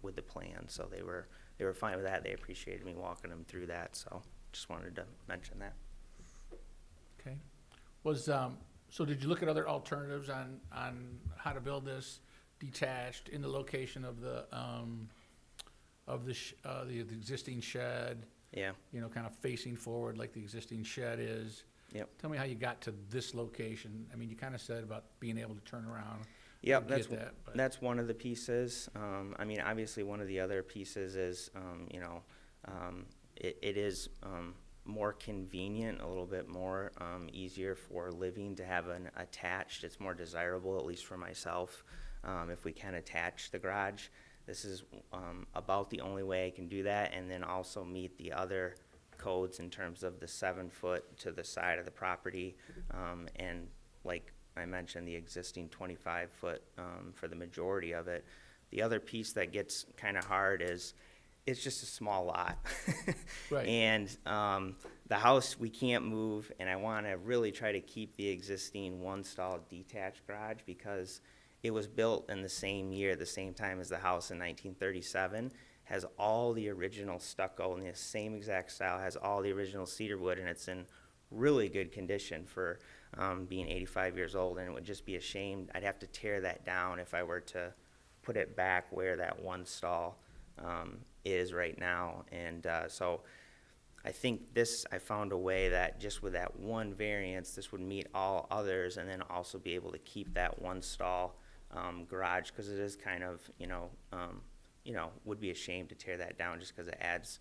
with the plan. So they were fine with that. They appreciated me walking them through that. So just wanted to mention that. Okay. Was, so did you look at other alternatives on how to build this detached in the location of the existing shed? Yeah. You know, kind of facing forward like the existing shed is? Yep. Tell me how you got to this location. I mean, you kind of said about being able to turn around. Yep, I get that, but- that's one of the pieces. I mean, obviously, one of the other pieces is, it is more convenient, a little bit more easier for living to have an attached. It's more desirable, at least for myself, if we can attach the garage. This is about the only way I can do that, and then also meet the other codes in terms of the 7 foot to the side of the property, and like I mentioned, the existing 25 foot for the majority of it. The other piece that gets kind of hard is it's just a small lot. Right. And the house we can't move, and I want to really try to keep the existing one-stall detached garage because it was built in the same year, the same time as the house in 1937, has all the original stucco in the same exact style, has all the original cedar wood, and it's in really good condition for being 85 years old, and it would just be a shame. I'd have to tear that down if I were to put it back where that one stall is right now. And so I think I found a way that just with that one variance, this would meet all others and then also be able to keep that one stall garage, because it is kind of, would be a shame to tear that down just because it adds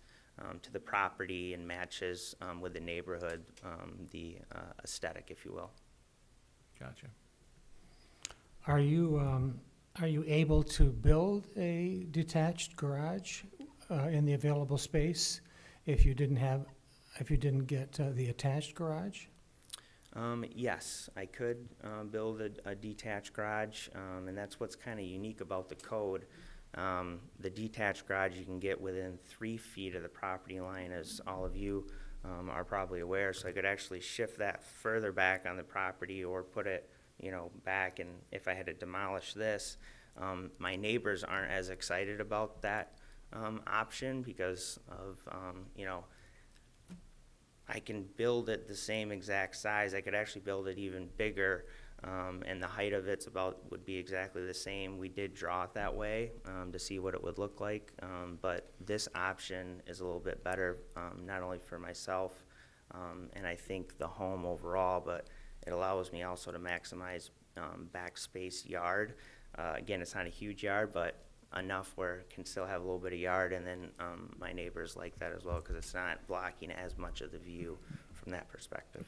to the property and matches with the neighborhood, the aesthetic, if you will. Gotcha. Are you able to build a detached garage in the available space if you didn't get the attached garage? Yes, I could build a detached garage, and that's what's kind of unique about the code. The detached garage you can get within 3 feet of the property line, as all of you are probably aware. So I could actually shift that further back on the property or put it, back. And if I had to demolish this, my neighbors aren't as excited about that option because of, I can build it the same exact size. I could actually build it even bigger, and the height of it's would be exactly the same. We did draw it that way to see what it would look like, but this option is a little bit better, not only for myself and I think the home overall, but it allows me also to maximize backspace yard. Again, it's not a huge yard, but enough where it can still have a little bit of yard, and then my neighbors like that as well because it's not blocking as much of the view from that perspective.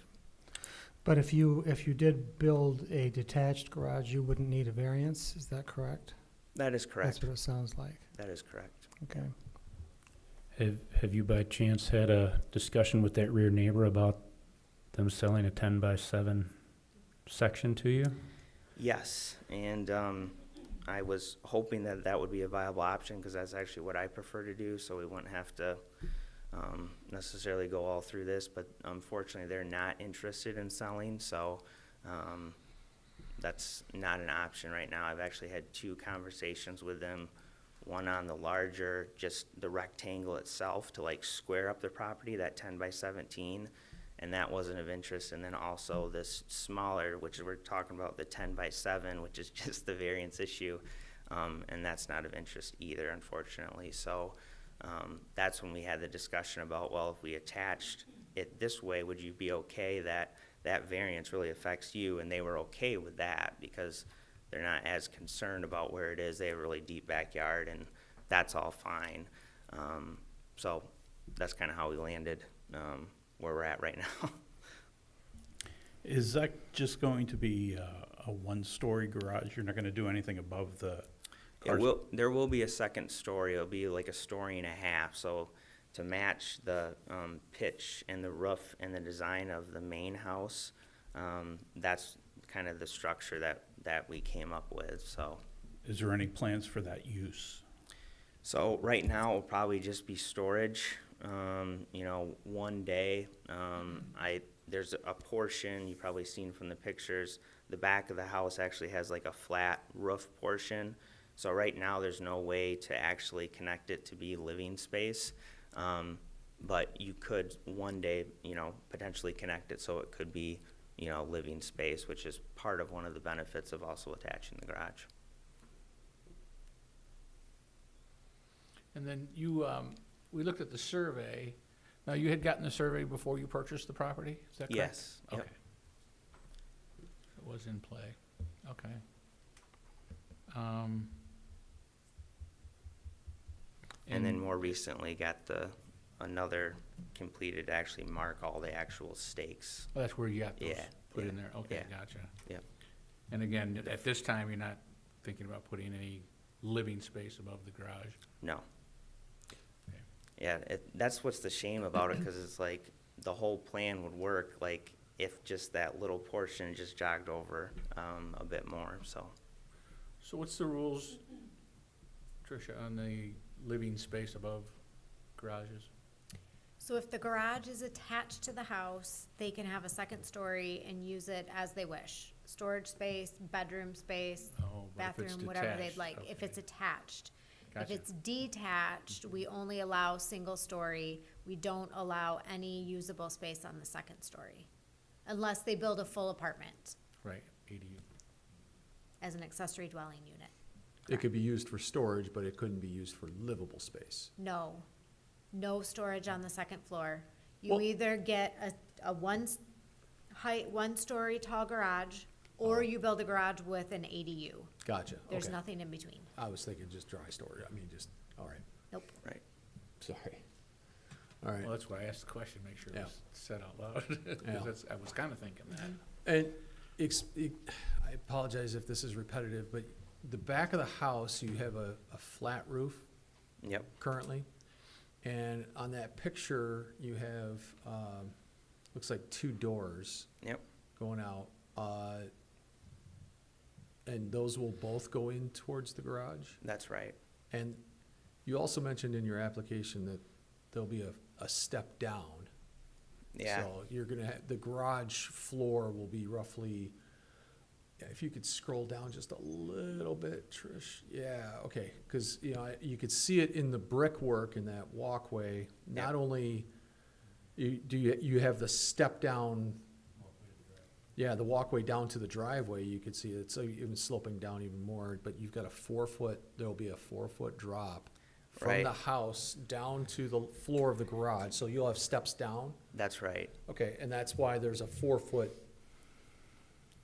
But if you did build a detached garage, you wouldn't need a variance, is that correct? That is correct. That's what it sounds like. That is correct. Okay. Have you by chance had a discussion with that rear neighbor about them selling a 10-by-7 section to you? Yes, and I was hoping that that would be a viable option because that's actually what I prefer to do, so we wouldn't have to necessarily go all through this, but unfortunately they're not interested in selling, so that's not an option right now. I've actually had 2 conversations with them, one on the larger, just the rectangle itself to like square up the property, that 10-by-17, and that wasn't of interest, and then also this smaller, which we're talking about the 10-by-7, which is just the variance issue, and that's not of interest either, unfortunately. So that's when we had the discussion about, well, if we attached it this way, would you be okay that that variance really affects you? And they were okay with that because they're not as concerned about where it is. They have a really deep backyard, and that's all fine. So that's kind of how we landed where we're at right now. Is that just going to be a one-story garage? You're not going to do anything above the cars? There will be a second story. It'll be like a story and a half. So to match the pitch and the roof and the design of the main house, that's kind of the structure that we came up with. So, Is there any plans for that use? so right now it'll probably just be storage. One day, there's a portion you probably seen from the pictures. The back of the house actually has like a flat roof portion. So right now there's no way to actually connect it to be living space. But you could one day, potentially connect it so it could be, living space, which is part of one of the benefits of also attaching the garage. And then we looked at the survey. Now, you had gotten the survey before you purchased the property, is that correct? Yes. Yep. Okay. It was in play, okay. And then more recently got another completed to actually mark all the actual stakes. Oh, that's where you got those Yeah, put yeah, in there, okay, yeah. gotcha. Yep. And again, at this time, you're not thinking about putting any living space above the garage? No. Yeah, that's what's the shame about it, because it's like, the whole plan would work, like, if just that little portion just jogged over, a bit more, so. So what's the rules, Tricia, on the living space above garages? So if the garage is attached to the house, they can have a second story and use it as they wish. Storage space, bedroom space, Oh, but if it's bathroom, whatever they'd detached, like, if okay. it's attached. If Gotcha. it's detached, we only allow single story. We don't allow any usable space on the second story. Unless they build a full apartment Right, ADU. as an accessory dwelling unit. It could be used for storage, but it couldn't be used for livable space. No, no storage on the second floor. You Well- either get a one-story tall garage, or you build a garage with an ADU. Gotcha, There's okay. nothing in between. I was thinking just dry storage, I mean, just, all right, Nope. sorry. All right. Well, that's why I asked the question, make sure it Yeah. was said out loud, 'cause Yeah. that's, I was kinda thinking that. And I apologize if this is repetitive, but the back of the house, you have a flat roof Yep, currently. And on that picture, you have, looks like 2 doors yep, going out. And those will both go in towards the garage? that's right. And you also mentioned in your application that there'll be a step down. Yeah, So you're gonna have, the garage floor will be roughly, yeah, if you could scroll down just a little bit, Trish, yeah, okay, cause, you know, you could see it in the brickwork in that walkway, not only, you have the step down, yeah, the walkway down to the driveway, you could see it's even sloping down even more, but you've got there'll be a 4-foot drop from Right. the house down to the floor of the garage, so you'll have steps down? that's right. Okay, and that's why there's a 4-foot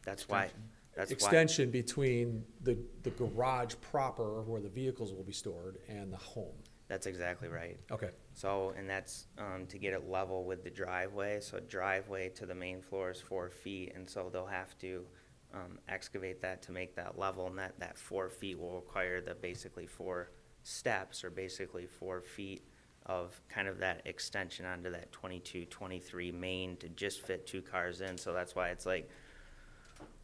That's why, that's why, extension between the garage proper, where the vehicles will be stored, and the home. that's exactly right. Okay, So, and that's, to get it level with the driveway, so driveway to the main floor is 4 feet, and so they'll have to, excavate that to make that level, and that 4 feet will require basically 4 steps, or basically 4 feet of kind of that extension onto that 22, 23 main to just fit 2 cars in, so that's why it's like,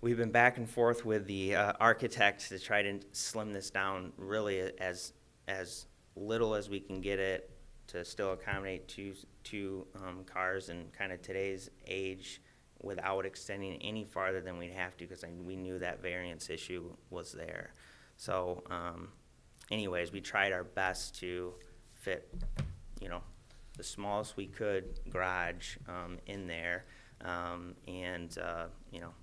we've been back and forth with the, architect to try to slim this down really as little as we can get it to still accommodate two cars in kind of today's age without extending any farther than we'd have to, because we knew that variance issue was there. So, anyways, we tried our best to fit, you know, the smallest we could garage in there, and you know,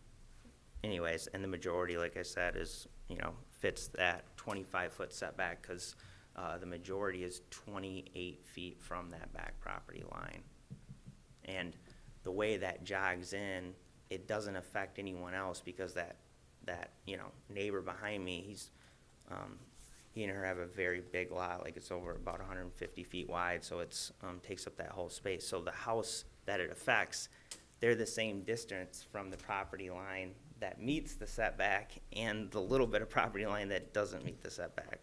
anyways, and the majority, like I said, is, you know, fits that 25-foot setback, because the majority is 28 feet from that back property line. And the way that jogs in, it doesn't affect anyone else, because that you know, neighbor behind me, he and her have a very big lot, like it's over about 150 feet wide, so it's takes up that whole space. So the house that it affects, they're the same distance from the property line that meets the setback and the little bit of property line that doesn't meet the setback.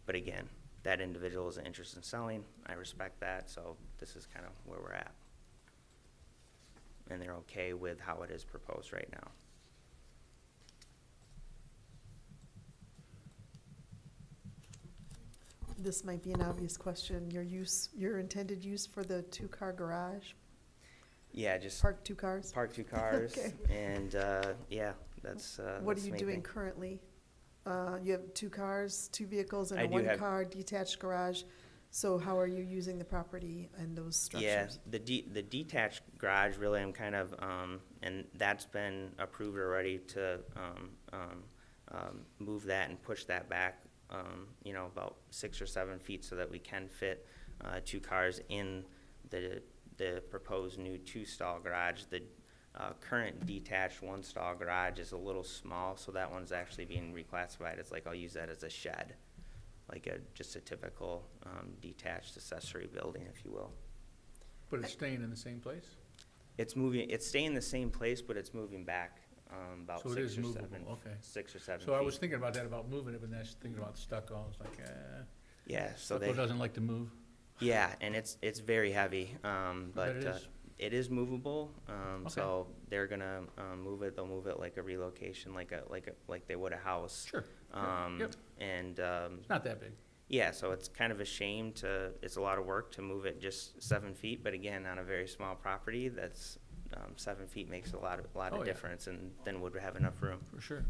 But again, that individual is interested in selling. I respect that, so this is kind of where we're at. And they're okay with how it is proposed right now. This might be an obvious question. Your intended use for the 2-car garage? Yeah, just Park 2 cars? park 2 cars, Okay. and, yeah, that's, What are that's you the main doing thing. currently? You have 2 cars, 2 vehicles, and I a do have- 1-car detached garage. So how are you using the property and those structures? Yeah, the detached garage, really, I'm kind of, and that's been approved already to, move that and push that back, you know, about 6 or 7 feet, so that we can fit, 2 cars in the proposed new 2-stall garage. The, current detached 1-stall garage is a little small, so that one's actually being reclassified as, like, I'll use that as a shed, like just a typical, detached accessory building, if you will. But it's staying in the same place? It's staying the same place, but it's moving back, about So it is 6 or movable, 7, okay. 6 or 7 So I was feet. thinking about that, about moving it, but then I was thinking about stucco, I was like, Yeah, so Stucco they, doesn't like to move. yeah, and it's very heavy, but, it is. it is movable, Okay. so they're gonna, move it, they'll move it like a relocation, like they would a house. Sure. Yep. And, It's not that big. yeah, so it's kind of a shame it's a lot of work to move it just 7 feet, but again, on a very small property, that's, 7 feet makes a lot Oh, of yeah. difference, and then would have enough room. For sure.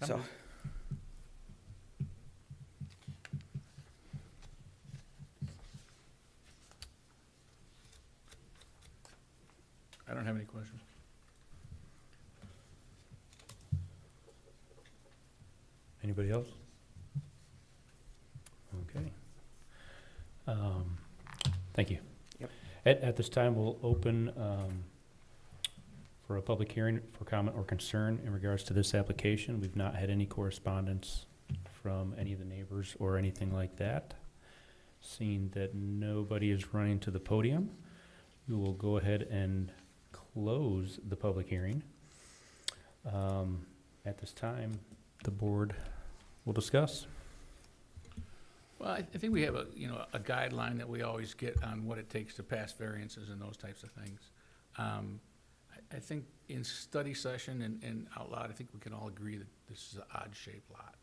So, I don't have any questions. Anybody else? Okay. Thank you. Yep. At this time, we'll open for a public hearing for comment or concern in regards to this application. We've not had any correspondence from any of the neighbors or anything like that. Seeing that nobody is running to the podium, we will go ahead and close the public hearing. At this time, the board will discuss. Well, I think we have a guideline that we always get on what it takes to pass variances and those types of things. I think in study session and out loud, I think we can all agree that this is an odd-shaped lot.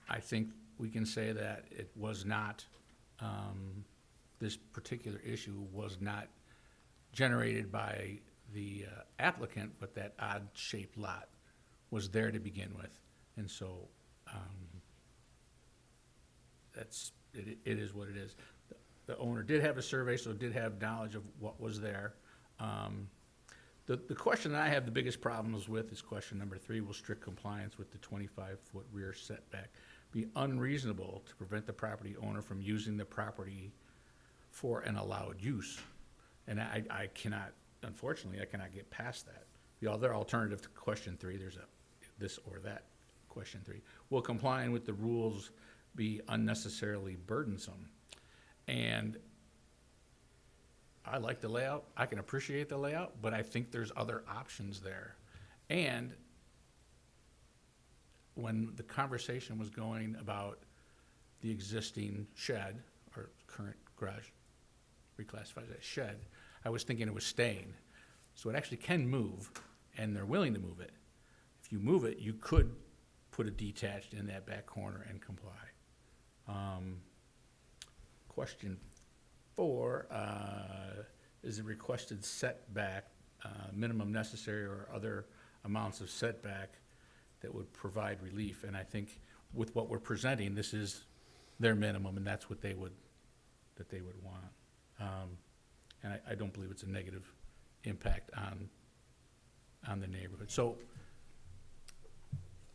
I think we can say that it was not, this particular issue was not generated by the applicant, but that odd-shaped lot was there to begin with. And so, it is what it is. The owner did have a survey, so did have knowledge of what was there. The question that I have the biggest problems with is question number 3, will strict compliance with the 25-foot rear setback be unreasonable to prevent the property owner from using the property for an allowed use? And I cannot, unfortunately, I cannot get past that. The other alternative to question 3, there's a this or that question 3. Will complying with the rules be unnecessarily burdensome? And I like the layout, I can appreciate the layout, but I think there's other options there. And when the conversation was going about the existing shed, or current garage, reclassified as shed, I was thinking it was staying. So it actually can move, and they're willing to move it. If you move it, you could put it detached in that back corner and comply. Question 4, is the requested setback, minimum necessary or other amounts of setback that would provide relief? And I think with what we're presenting, this is their minimum, and that's what they would want. And I don't believe it's a negative impact on the neighborhood. So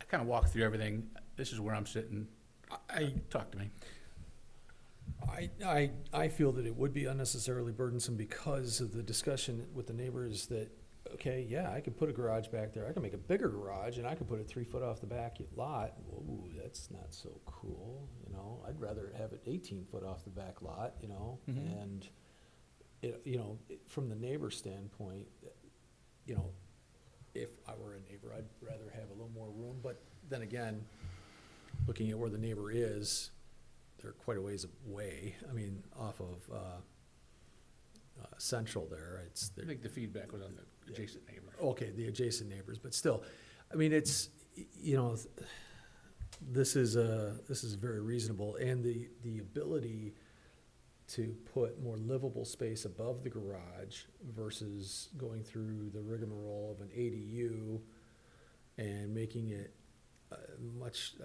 I kind of walked through everything. This is where I'm sitting. Talk to me. I feel that it would be unnecessarily burdensome because of the discussion with the neighbors that, okay, yeah, I could put a garage back there. I can make a bigger garage and I could put it 3 foot off the back lot. Ooh, that's not so cool. I'd rather have it 18 foot off the back lot, Mhm. and from the neighbor standpoint, if I were a neighbor, I'd rather have a little more room. But then again, looking at where the neighbor is, they're quite a ways away. I mean, off of Central there. I think the feedback was on the adjacent neighbors. Okay, the adjacent neighbors, but still, I mean, it's, this is very reasonable, and the ability to put more livable space above the garage versus going through the rigmarole of an ADU and making it a much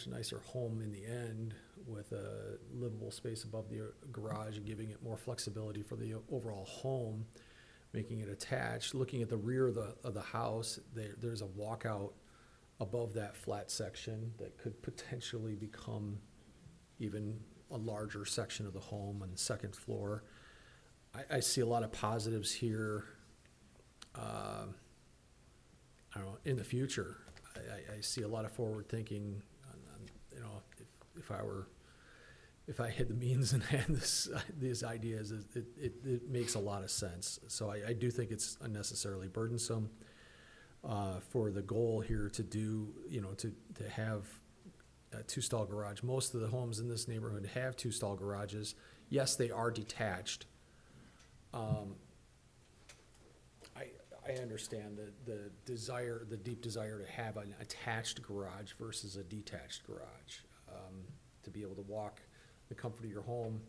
nicer home in the end with a livable space above the garage and giving it more flexibility for the overall home, making it attached. Looking at the rear of the house, there's a walkout above that flat section that could potentially become even a larger section of the home on the second floor. I see a lot of positives here. I don't know, in the future. I see a lot of forward thinking on if I had the means and had these ideas, it makes a lot of sense. So I do think it's unnecessarily burdensome. for the goal here to do, to have a two-stall garage. Most of the homes in this neighborhood have two-stall garages. Yes, they are detached. I understand the desire, the deep desire to have an attached garage versus a detached garage. To be able to walk the comfort of your home,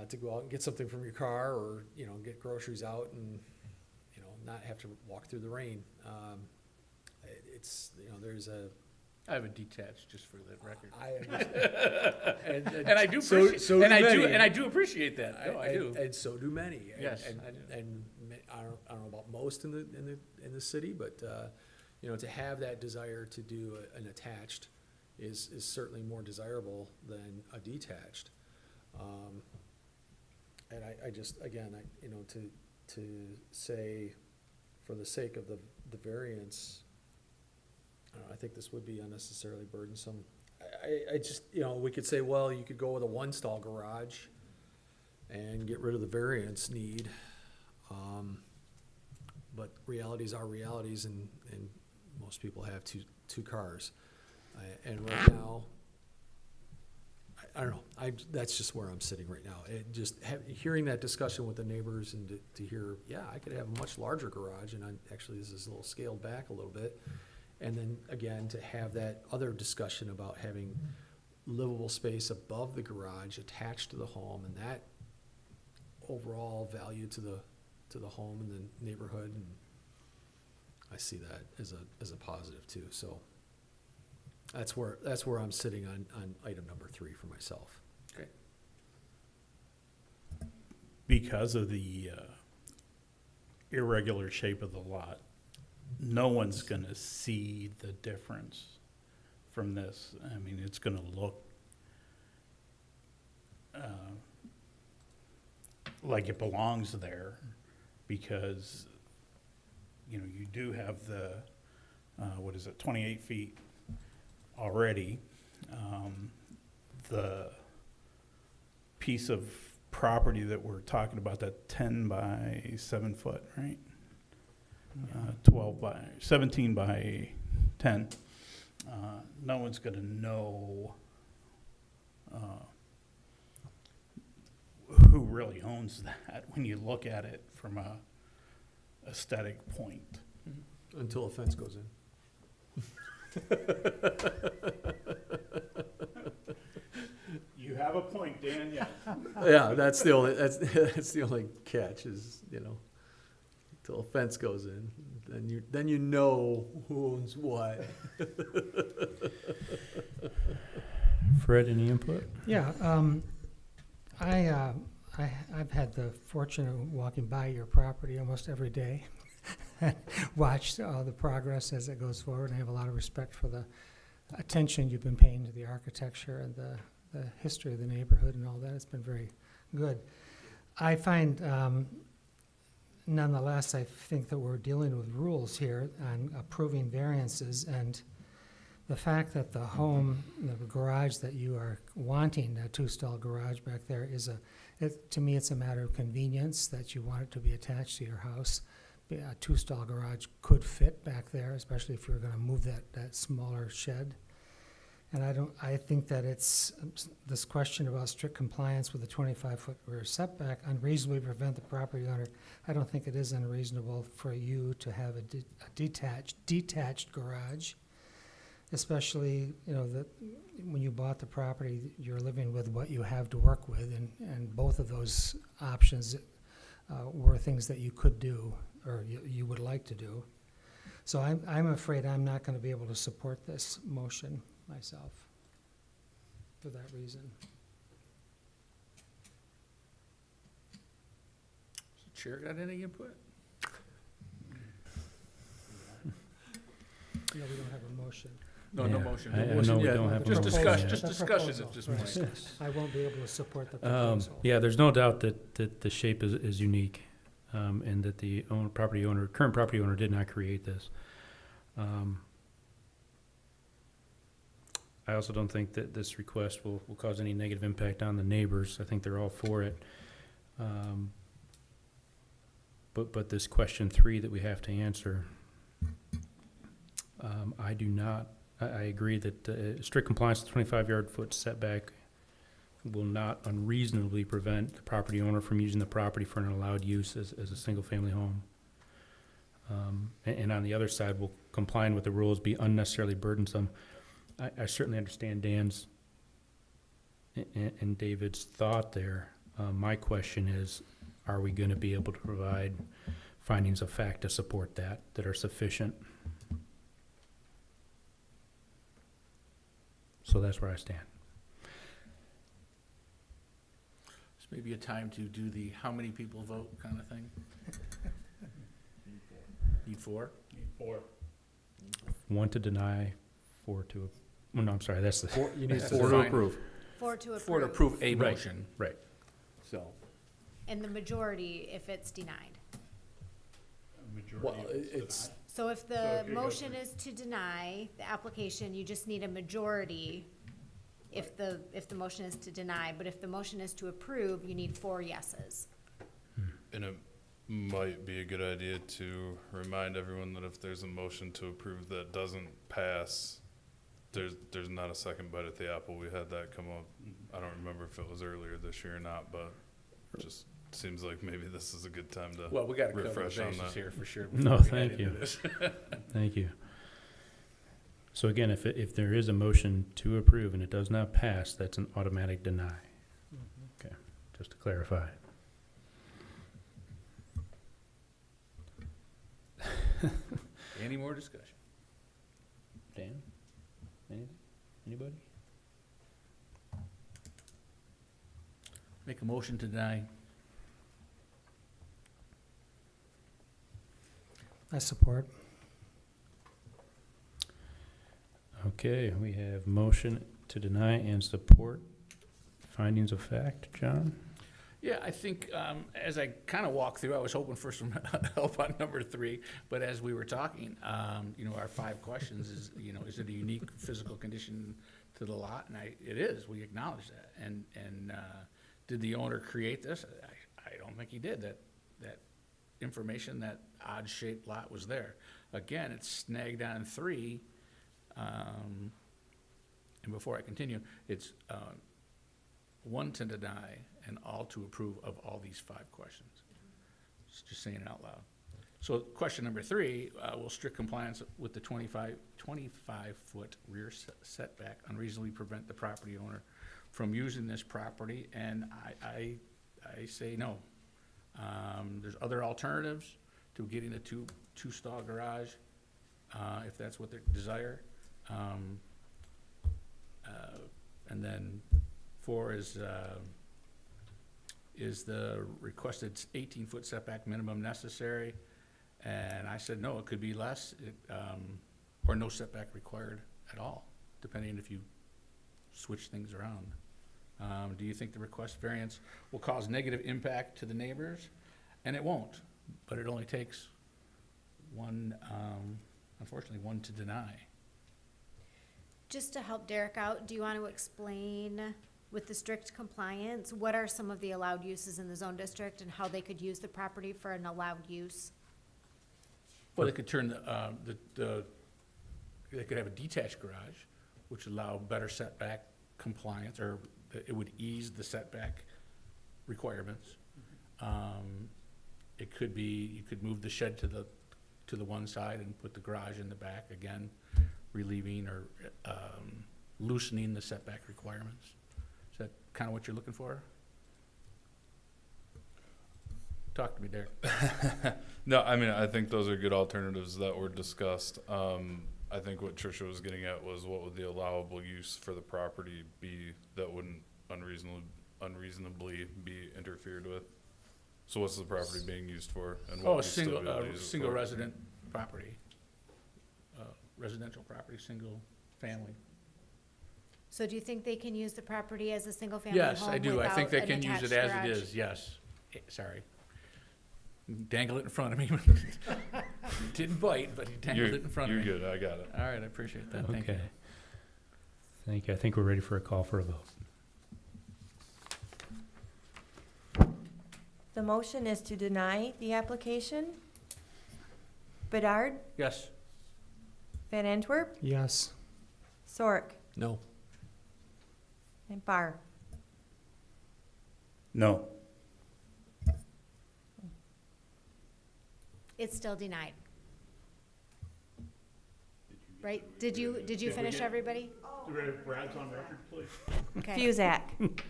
to go out and get something from your car, or, get groceries out and, not have to walk through the rain. It's, there's a, I have a detached, just for the record. I understand. And I do appreciate, and I do appreciate that. No, I do. And so do many. Yes, And, I do. and I don't know about most in the city, but, to have that desire to do an attached is certainly more desirable than a detached. And I just, again, to say, for the sake of the variance, I think this would be unnecessarily burdensome. I just, we could say, well, you could go with a one-stall garage and get rid of the variance need. But realities are realities, and most people have two cars. And right now, I don't know, that's just where I'm sitting right now. It just, hearing that discussion with the neighbors and to hear, yeah, I could have a much larger garage, and actually this is a little scaled back a little bit. And then again, to have that other discussion about having livable space above the garage attached to the home, and that overall value to the home and the neighborhood, and I see that as a positive too. So that's where I'm sitting on item number 3 for myself. Okay. Because of the irregular shape of the lot, no one's going to see the difference from this. I mean, it's going to look like it belongs there, because, you do have the, 28 feet already. The piece of property that we're talking about, that 10 by 7 foot, right? 17 by 10. No one's going to know who really owns that when you look at it from a aesthetic point. Until a fence goes in. You have a point, Dan. Yes. Yeah, that's the only catch is, till a fence goes in, then you know who owns what. Fred, any input? Yeah, I've had the fortune of walking by your property almost every day. Watched all the progress as it goes forward, and I have a lot of respect for the attention you've been paying to the architecture and the history of the neighborhood and all that. It's been very good. I find, nonetheless, I think that we're dealing with rules here on approving variances, and the fact that the home, the garage that you are wanting, a two-stall garage back there, to me, it's a matter of convenience that you want it to be attached to your house. A two-stall garage could fit back there, especially if you're going to move that smaller shed. And I think that it's this question about strict compliance with the 25-foot rear setback unreasonably prevent the property owner. I don't think it is unreasonable for you to have a detached garage, especially, that when you bought the property, you're living with what you have to work with, and both of those options were things that you could do, or you would like to do. So I'm afraid I'm not going to be able to support this motion myself for that reason. Chair got any input? Yeah, we don't have a motion. No, no motion. I motion know we yet. don't have a Just motion discuss, yet. just The discussion proposal, at this right. point. I won't be able to support the proposal. Yeah, there's no doubt that the shape is unique, and that the current property owner did not create this. I also don't think that this request will cause any negative impact on the neighbors. I think they're all for it. But this question 3 that we have to answer, I do not, I agree that strict compliance with 25-yard foot setback will not unreasonably prevent the property owner from using the property for an allowed use as a single-family home. And on the other side, will complying with the rules be unnecessarily burdensome? I certainly understand Dan's and David's thought there. My question is, are we going to be able to provide findings of fact to support that are sufficient? So that's where I stand. It's maybe a time to do the how many people vote kind of thing. Need 4? Need 4. 1 to deny, 4 to, well, no, I'm sorry, that's the, You need That's to to define- approve. 4 to 4 to approve, approve a Right. motion. right. So, and the majority if it's denied. Well, it's, So if So the if you go motion is to deny the application, you just need a majority if the motion is to deny, but if the motion is to approve, you need 4 yeses. And it might be a good idea to remind everyone that if there's a motion to approve that doesn't pass, there's not a second bite at the apple. We had that come up. I don't remember if it was earlier this year or not, but it just seems like maybe this is a good time to. well, we got to cover the Refresh on bases that. here for sure. No, before we thank head into you. this. Thank you. So again, if there is a motion to approve and it does not pass, that's an automatic deny. Okay, just to clarify. Any more discussion? Dan? Anything? Anybody? Make a motion to deny. I support. Okay, we have motion to deny and support. Findings of fact, John? Yeah, I think as I kind of walked through, I was hoping for some help on number 3, but as we were talking, our 5 questions is, is it a unique physical condition to the lot? And it is, we acknowledge that. And did the owner create this? I don't think he did. That information, that odd-shaped lot was there. Again, it's snagged on 3, and before I continue, it's 1 to deny and all to approve of all these 5 questions. Just saying it out loud. So question number 3, will strict compliance with the 25-foot rear setback unreasonably prevent the property owner from using this property? And I say no. There's other alternatives to getting a two-stall garage, if that's what they desire. And then 4 is the requested 18-foot setback minimum necessary? And I said, no, it could be less, or no setback required at all, depending if you switch things around. Do you think the request variance will cause negative impact to the neighbors? And it won't, but it only takes 1, unfortunately, 1 to deny. Just to help Derek out, do you want to explain with the strict compliance, what are some of the allowed uses in the zone district and how they could use the property for an allowed use? Well, they could turn they could have a detached garage, which allow better setback compliance, or it would ease the setback requirements. It could be, you could move the shed to the one side and put the garage in the back, again, relieving or loosening the setback requirements. Is that kind of what you're looking for? Talk to me, Derek. No, I mean, I think those are good alternatives that were discussed. I think what Tricia was getting at was what would the allowable use for the property be that wouldn't unreasonably be interfered with? So what's the property being used for? And what Oh, a would you still be single, able to use it single for? resident property. Residential property, single family. So do you think they can use the property as a single-family home Yes, I do. I think without they an can use it attached as it garage? is, yes. Sorry. Dangle it in front of me. Didn't bite, but he dangled it in front of me. You're good, I got it. All right, I appreciate that. Thank you. Okay. Thank you. I think we're ready for a call for a vote. The motion is to deny the application. Bedard, Yes. Van Antwerp, Yes. Sork, No. and Barr. No. It's still denied. Right? Did you finish everybody? Brad's on record, please. Okay. Fusak,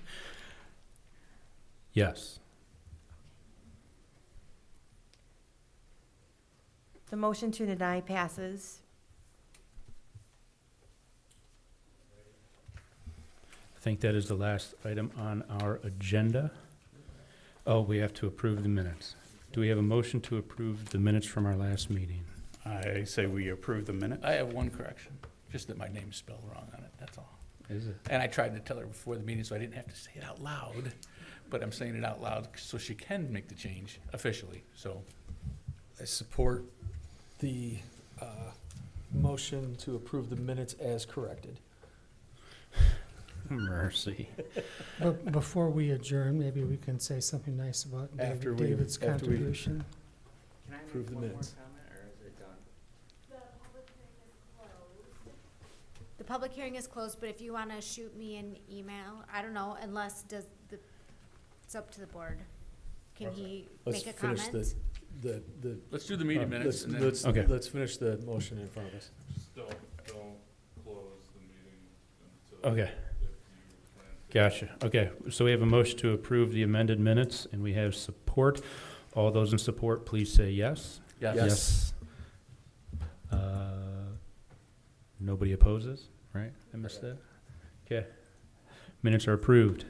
Yes. the motion to deny passes. I think that is the last item on our agenda. Oh, we have to approve the minutes. Do we have a motion to approve the minutes from our last meeting? I say we approve the minute. I have one correction, just that my name's spelled wrong on it, that's all. Is it? And I tried to tell her before the meeting, so I didn't have to say it out loud, but I'm saying it out loud so she can make the change officially, so. I support the motion to approve the minutes as corrected. Mercy. But before we adjourn, maybe we can say something nice about After we- David's after we- contribution. Can I make Approve the one more minutes. comment, or is it done? The public hearing is closed, but if you want to shoot me an email, I don't know, unless it's up to the board. Can he Let's make a finish comment? the. Let's do the meeting minutes and then. Okay. Let's finish the motion in front of us. Just don't close the meeting until. Okay. Gotcha. Okay, so we have a motion to approve the amended minutes, and we have support. All those in support, please say yes. Yes. Nobody opposes, right? I missed that? Okay. Minutes are approved.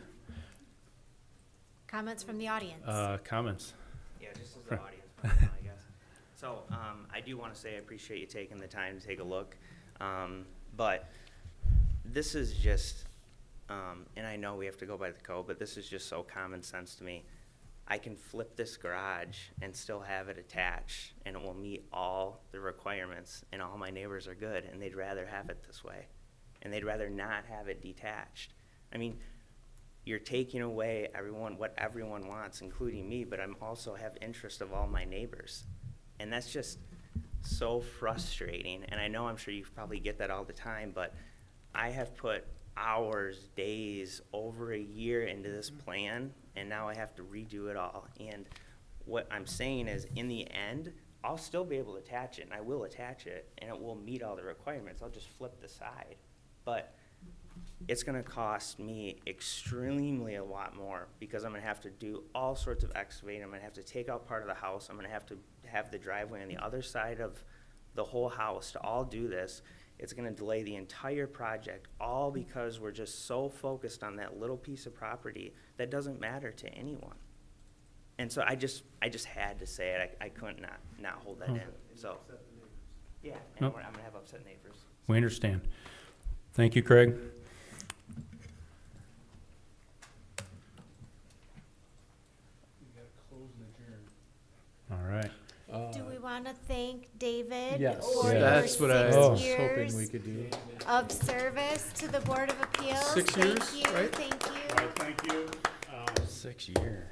Comments from the audience? Comments? Yeah, just as the audience, member, I guess. So, I do want to say I appreciate you taking the time to take a look. But this is just, and I know we have to go by the code, but this is just so common sense to me. I can flip this garage and still have it attached, and it will meet all the requirements, and all my neighbors are good, and they'd rather have it this way. And they'd rather not have it detached. I mean, you're taking away what everyone wants, including me, but I'm also have interest of all my neighbors. And that's just so frustrating. And I know I'm sure you probably get that all the time, but I have put hours, days, over a year into this plan, and now I have to redo it all. And what I'm saying is, in the end, I'll still be able to attach it, and I will attach it, and it will meet all the requirements. I'll just flip the side. But it's gonna cost me extremely a lot more, because I'm gonna have to do all sorts of excavating. I'm gonna have to take out part of the house. I'm gonna have to have the driveway on the other side of the whole house to all do this. It's gonna delay the entire project, all because we're just so focused on that little piece of property that doesn't matter to anyone. And so I just had to say it. I couldn't not hold that in, so. Yeah, and Nope. I'm gonna have upset neighbors. We understand. Thank you, Craig. All right. Do we want to thank David? Yes, for your that's what I 6 was years hoping we could do. of service to the Board of Appeals. 6 Thank years, you, right? Thank you. Thank you. 6 years.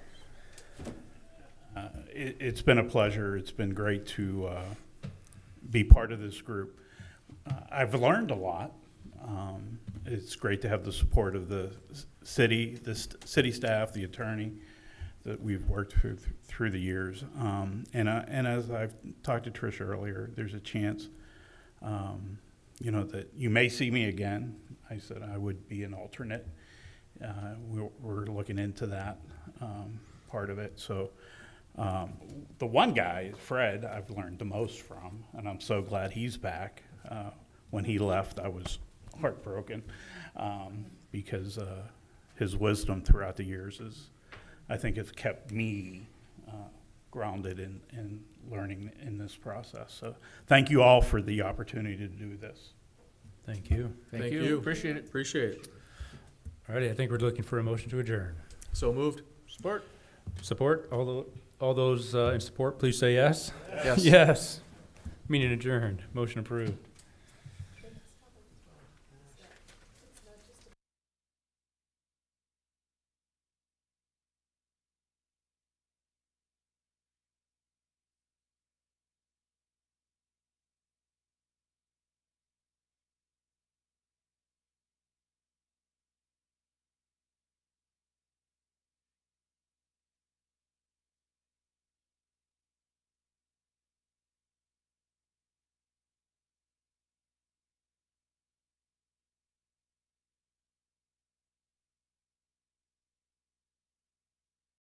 It's been a pleasure. It's been great to be part of this group. I've learned a lot. It's great to have the support of the city staff, the attorney that we've worked through the years. And as I've talked to Tricia earlier, there's a chance, that you may see me again. I said I would be an alternate. We're looking into that part of it. So the one guy, Fred, I've learned the most from, and I'm so glad he's back. When he left, I was heartbroken because his wisdom throughout the years I think it's kept me grounded in learning in this process. So thank you all for the opportunity to do this. Thank you. Thank you. Appreciate it. Appreciate it. All righty, I think we're looking for a motion to adjourn. So moved. Support. Support? All those in support, please say yes. Yes. Yes. Meeting adjourned. Motion approved.